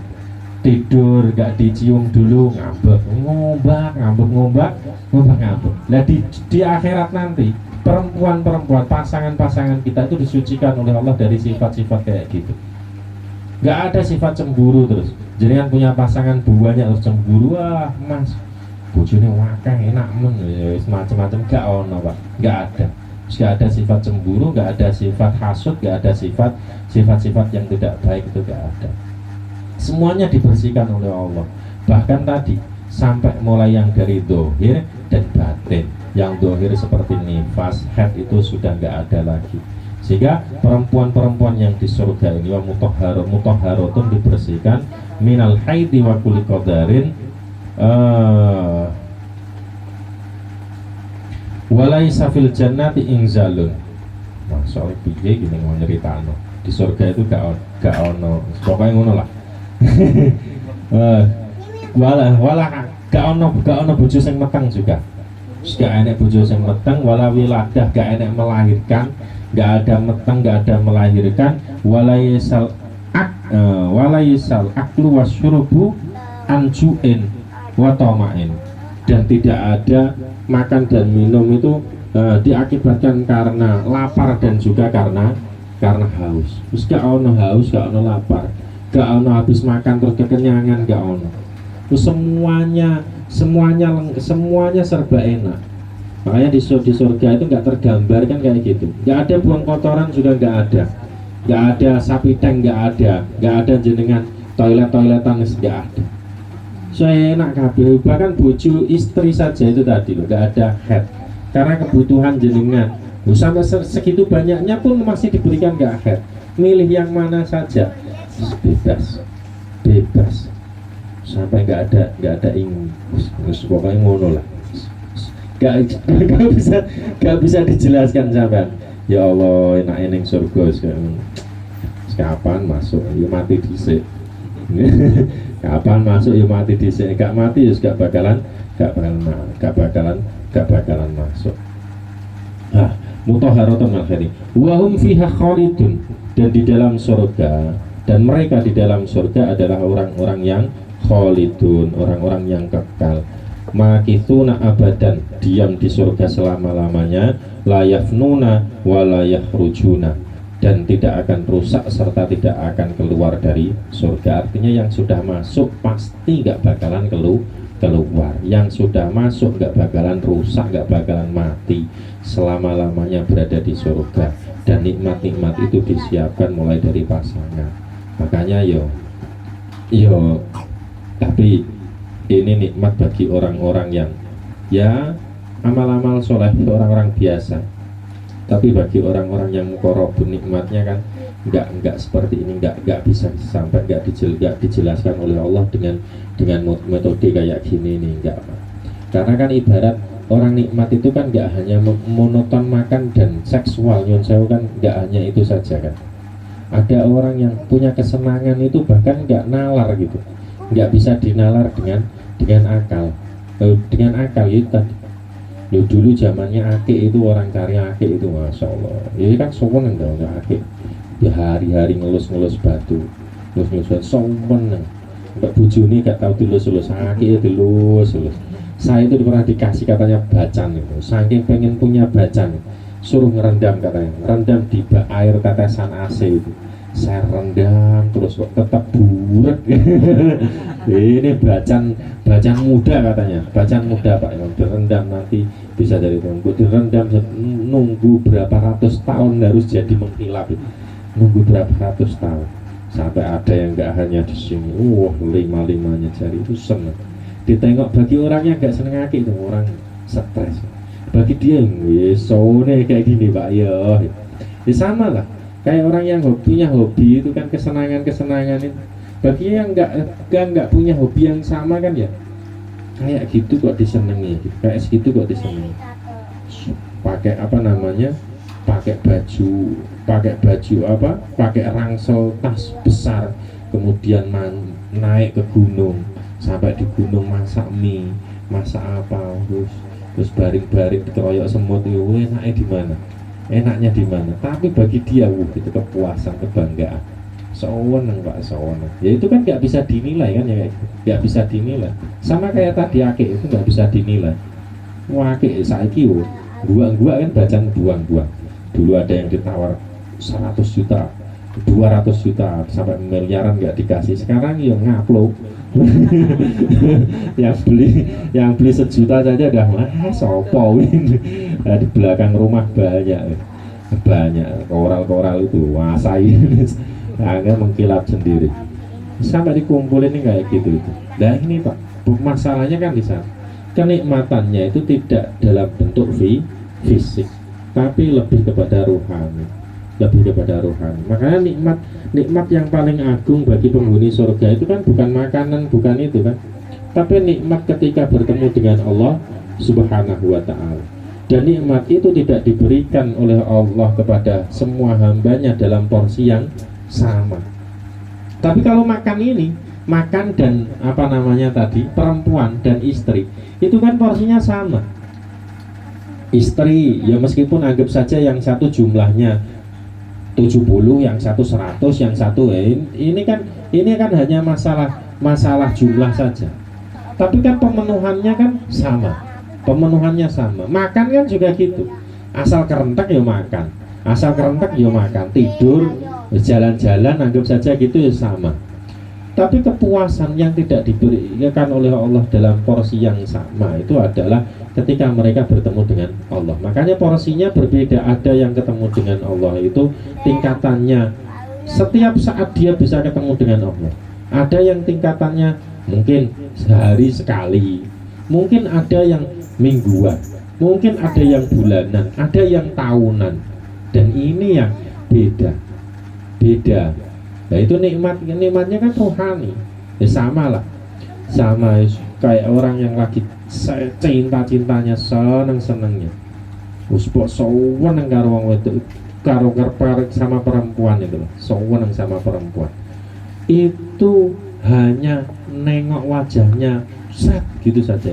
tidur nggak dicium dulu ngambek, ngombak. Nah di akhirat nanti perempuan pasangan kita itu disucikan oleh Allah dari sifat-sifat kayak gitu. Nggak ada sifat cemburu terus. Jadi yang punya pasangan banyak harus cemburu, wah mas bojone wakeh enak men semacam-macam, gak ono Pak, gak ada. Gak ada sifat cemburu, gak ada sifat hasud, gak ada sifat-sifat yang tidak baik, itu gak ada. Semuanya dibersihkan oleh Allah. Bahkan tadi sampai mulai yang dari dohir dan batin. Yang dohir seperti nifas, haid itu sudah gak ada lagi. Sehingga perempuan-perempuan yang di surga ini wa mutahharatun dibersihkan minal haidi wa kulli qadarin walaisa fil jannati inzalun. Masalah piye gini mau nyeritano. Di surga itu gak ono. Pokoknya ngono lah. Wala gak ono bojo sing meteng juga. Gak enek bojo sing meteng, wala wiladah gak enek melahirkan, gak ada meteng, gak ada melahirkan, walaisal aklu wasyurubu anjuin wa tamain, dan tidak ada makan dan minum itu diakibatkan karena lapar dan juga karena haus. Terus gak ono haus, gak ono lapar, gak ono habis makan terus kekenyangan, gak ono. Terus semuanya serba enak. Makanya di surga itu nggak tergambar kan kayak gitu. Nggak ada buang kotoran juga nggak ada. Nggak ada sapi tank, nggak ada jenengan toiletan nggak ada. Saya enak kabeh, bahkan bojo istri saja itu tadi loh, nggak ada head. Karena kebutuhan jenengan. Sampai segitu banyaknya pun masih diberikan nggak head. Milih yang mana saja, bebas. Sampai nggak ada ingin, pokoknya ngono lah. Gak bisa dijelaskan sampai. Ya Allah, enak eneng surga kapan masuk? Ya mati dhisik. Kapan masuk? Ya mati dhisik. Gak mati ya gak bakalan masuk. Ah, mutahharatun min khairi. Wa hum fiha khalidun, dan di dalam surga, dan mereka di dalam surga adalah orang-orang yang khalidun, orang-orang yang kekal. Makithuna abadan, diam di surga selama-lamanya, la yafnuna wa la yakhrujuna, dan tidak akan rusak serta tidak akan keluar dari surga. Artinya yang sudah masuk pasti gak bakalan keluar. Yang sudah masuk gak bakalan rusak, gak bakalan mati, selama-lamanya berada di surga. Dan nikmat-nikmat itu disiapkan mulai dari pasangan. Makanya yo tapi ini nikmat bagi orang-orang yang ya amal-amal soleh, orang-orang biasa. Tapi bagi orang-orang yang mukorobun, nikmatnya kan nggak seperti ini, nggak bisa sampai nggak dijelaskan oleh Allah dengan metode kayak gini nih, nggak. Karena kan ibarat orang nikmat itu kan nggak hanya monoton makan dan seksual, nyun sewu, kan nggak hanya itu saja kan. Ada orang yang punya kesenangan itu bahkan nggak nalar gitu, nggak bisa dinalar dengan akal. Dengan akal itu tadi. Dulu zamannya akik itu, orang cari akik itu, masya Allah. Ini kan sowan dong akik. Ya hari-hari ngelus batu, sowan. Mbak bujuni gak tahu dilus-lus akik, dilus. Saya itu pernah dikasih katanya bacan itu. Saking pengen punya bacan, suruh ngerendam katanya, rendam di air tetesan AC itu. Saya rendam terus kok tetap buret. Ini bacan muda katanya, bacan muda Pak, yang direndam nanti bisa jadi tunggu, direndam nunggu berapa ratus tahun harus jadi mengkilap, nunggu berapa ratus tahun sampai ada yang nggak hanya di sini, lima-limanya jari itu seneng. Ditengok bagi orang yang nggak seneng akik itu orang stres, bagi dia sone kayak gini Pak ya sama lah. Kayak orang yang punya hobi itu kan kesenangan itu. Bagi yang nggak punya hobi yang sama kan ya, kayak gitu kok disenengi, kayak segitu kok disenengi. Pakai apa namanya? Pakai baju apa? Pakai rangsel tas besar, kemudian naik ke gunung, sampai di gunung masak mie, masak apa, terus terus baring-baring dikeroyok semut itu enaknya di mana? Enaknya di mana? Tapi bagi dia itu kepuasan, kebanggaan. Sewenang Pak, sewenang. Ya itu kan nggak bisa dinilai kan ya, nggak bisa dinilai. Sama kayak tadi akik itu nggak bisa dinilai. Wah akik saiki gua kan bacaan buang-buang. Dulu ada yang ditawar 100 juta, 200 juta, sampai miliaran nggak dikasih. Sekarang ya ngupload. yang beli 1 juta saja udah sopo ini. Nah, di belakang rumah banyak koral itu wasai. Akhirnya mengkilap sendiri sampai dikumpulin ini kayak gitu itu. Nah ini Pak, masalahnya kan di sana kenikmatannya itu tidak dalam bentuk fisik, tapi lebih kepada rohani, Makanya nikmat yang paling agung bagi penghuni surga itu kan bukan makanan, bukan itu kan, tapi nikmat ketika bertemu dengan Allah Subhanahu wa Ta'ala. Dan nikmat itu tidak diberikan oleh Allah kepada semua hambanya dalam porsi yang sama. Tapi kalau makan dan perempuan dan istri itu kan porsinya sama. Istri ya meskipun anggap saja yang satu jumlahnya 70, yang satu 100, yang satu ini kan hanya masalah jumlah saja. Tapi kan pemenuhannya kan sama. Makan kan juga gitu. Asal kerentek ya makan, tidur, jalan-jalan, anggap saja gitu ya sama. Tapi kepuasan yang tidak diberikan oleh Allah dalam porsi yang sama itu adalah ketika mereka bertemu dengan Allah. Makanya porsinya berbeda. Ada yang ketemu dengan Allah itu tingkatannya setiap saat dia bisa ketemu dengan Allah. Ada yang tingkatannya mungkin sehari sekali, mungkin ada yang mingguan, mungkin ada yang bulanan, ada yang tahunan. Dan ini yang beda. Nah itu nikmatnya kan rohani. Ya sama kayak orang yang lagi cinta-cintanya, seneng-senengnya. Usbok seneng karo wong wedok, karo sama perempuan itu loh. Seneng sama perempuan. Itu hanya nengok wajahnya set gitu saja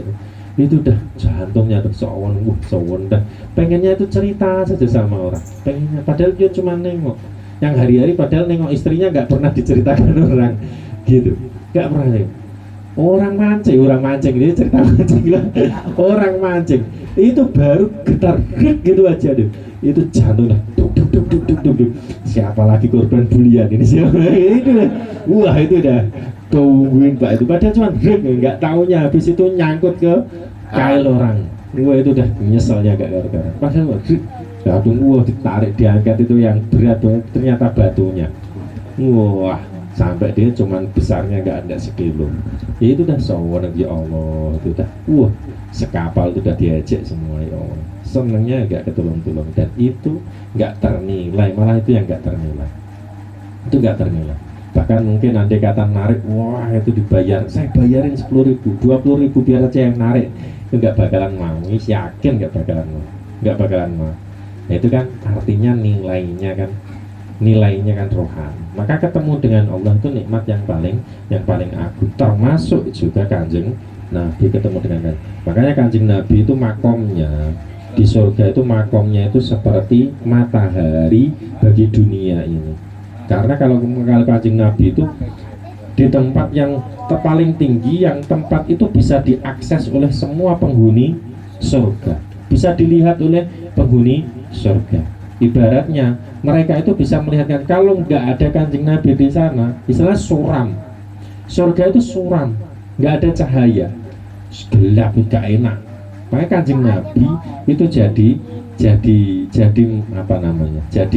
itu udah jantungnya tersowan dah. Pengennya itu cerita saja sama orang. Pengennya padahal dia cuma nengok. Yang hari-hari padahal nengok istrinya nggak pernah diceritakan orang gitu, nggak pernah ya. Orang mancing dia cerita mancing lah. Orang mancing itu baru getar gitu aja deh, itu jantung dah duk. Siapa lagi korban bulian ini, siapa itu dah. Wah itu dah tungguin Pak itu, padahal cuma nggak taunya habis itu nyangkut ke kail orang. Wah itu dah nyeselnya gak gara-gara padahal wah ditarik diangkat itu yang berat ternyata batunya. Wah sampai dia cuman besarnya nggak ada sekilo. Ya itu dah sowan ya Allah, itu dah sekapal itu udah diajak semua ya Allah. Senengnya nggak ketulung-tulung dan itu nggak ternilai, malah itu yang nggak ternilai. Itu nggak ternilai. Bahkan mungkin andai kata narik, wah itu dibayar, saya bayarin 10.000, 20.000 biar aja yang narik, itu nggak bakalan mau, yakin nggak bakalan mau. Nah, itu kan artinya nilainya kan rohani. Maka ketemu dengan Allah itu nikmat yang paling agung, termasuk juga Kanjeng Nabi ketemu dengan Kanjeng. Makanya Kanjeng Nabi itu makomnya di surga itu seperti matahari bagi dunia ini. Karena kalau Kanjeng Nabi itu di tempat yang paling tinggi, yang tempat itu bisa diakses oleh semua penghuni surga, bisa dilihat oleh penghuni surga. Ibaratnya mereka itu bisa melihatkan, kalau nggak ada Kanjeng Nabi di sana, istilah suram. Surga itu suram, nggak ada cahaya, gelap, nggak enak. Makanya Kanjeng Nabi itu jadi jadi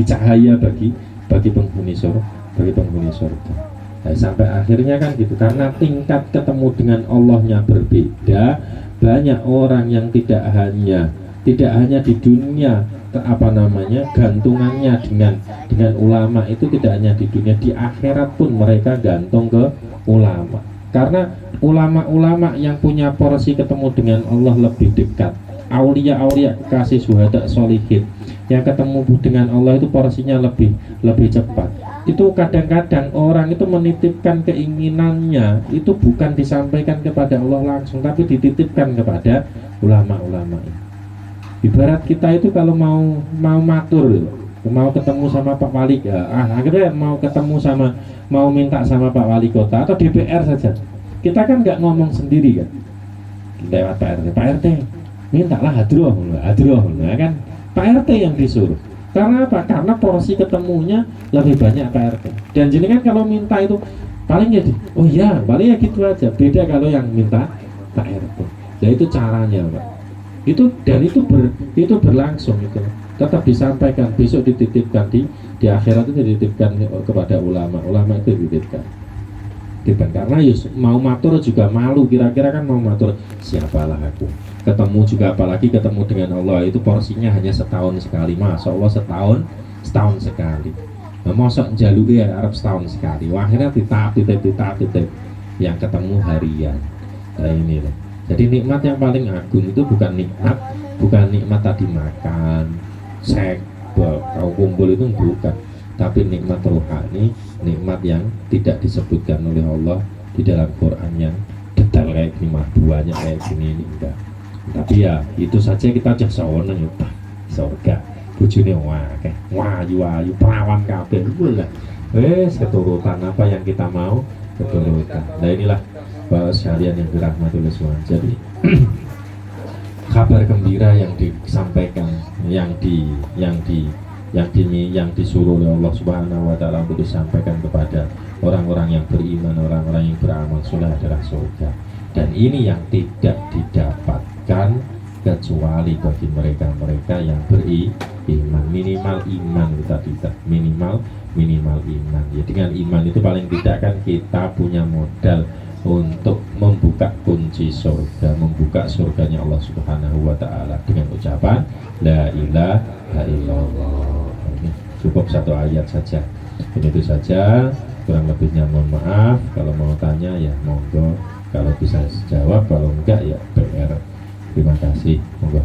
cahaya bagi penghuni surga. Nah, sampai akhirnya kan gitu, karena tingkat ketemu dengan Allahnya berbeda. Banyak orang yang tidak hanya di dunia gantungannya dengan ulama itu tidak hanya di dunia, di akhirat pun mereka gantung ke ulama. Karena ulama-ulama yang punya porsi ketemu dengan Allah lebih dekat. Aulia kekasih syuhada sholihin yang ketemu dengan Allah itu porsinya lebih cepat. Itu kadang-kadang orang itu menitipkan keinginannya itu bukan disampaikan kepada Allah langsung, tapi dititipkan kepada ulama-ulama. Ibarat kita itu kalau mau matur, mau ketemu sama Pak Wali, akhirnya mau ketemu sama, mau minta sama Pak Wali Kota atau DPR saja, kita kan nggak ngomong sendiri kan, lewat Pak RT, mintalah hadroh, nah kan Pak RT yang disuruh. Karena apa? Karena porsi ketemunya lebih banyak Pak RT. Dan jenengan kalau minta itu paling ya, oh ya, paling ya gitu aja. Beda kalau yang minta Pak RT. Ya itu caranya, Pak. Itu dan itu berlangsung itu. Tetap disampaikan, besok dititipkan di akhirat itu dititipkan kepada ulama itu dititipkan. Karena Yus mau matur juga malu, kira-kira kan mau matur siapalah aku, ketemu juga apalagi ketemu dengan Allah itu porsinya hanya setahun sekali, Masya Allah setahun sekali. Nah, mosok jaluki ya Arab setahun sekali, akhirnya dititip yang ketemu harian. Nah ini loh, jadi nikmat yang paling agung itu bukan nikmat tadi makan, seks, kau kumpul itu bukan, tapi nikmat rohani, nikmat yang tidak disebutkan oleh Allah di dalam Quran yang detail kayak gini, buahnya kayak gini ini enggak. Tapi ya itu saja kita aja sewenang ya, surga bojone wayu perawan kabeh lah. Keturutan apa yang kita mau keturutan. Nah inilah Bapak sekalian yang dirahmati oleh Tuhan. Jadi kabar gembira yang disampaikan, yang disuruh oleh Allah Subhanahu wa taala untuk disampaikan kepada orang-orang yang beriman, orang-orang yang beramal soleh adalah surga. Dan ini yang tidak didapatkan kecuali bagi mereka-mereka yang beriman, minimal iman kita minimal iman. Ya dengan iman itu paling tidak kan kita punya modal untuk membuka kunci surga, membuka surganya Allah Subhanahu wa taala dengan ucapan la ilaha illallah. Ini cukup satu ayat saja. Itu saja, kurang lebihnya mohon maaf. Kalau mau tanya ya monggo, kalau bisa jawab, kalau enggak ya PR. Terima kasih, monggo.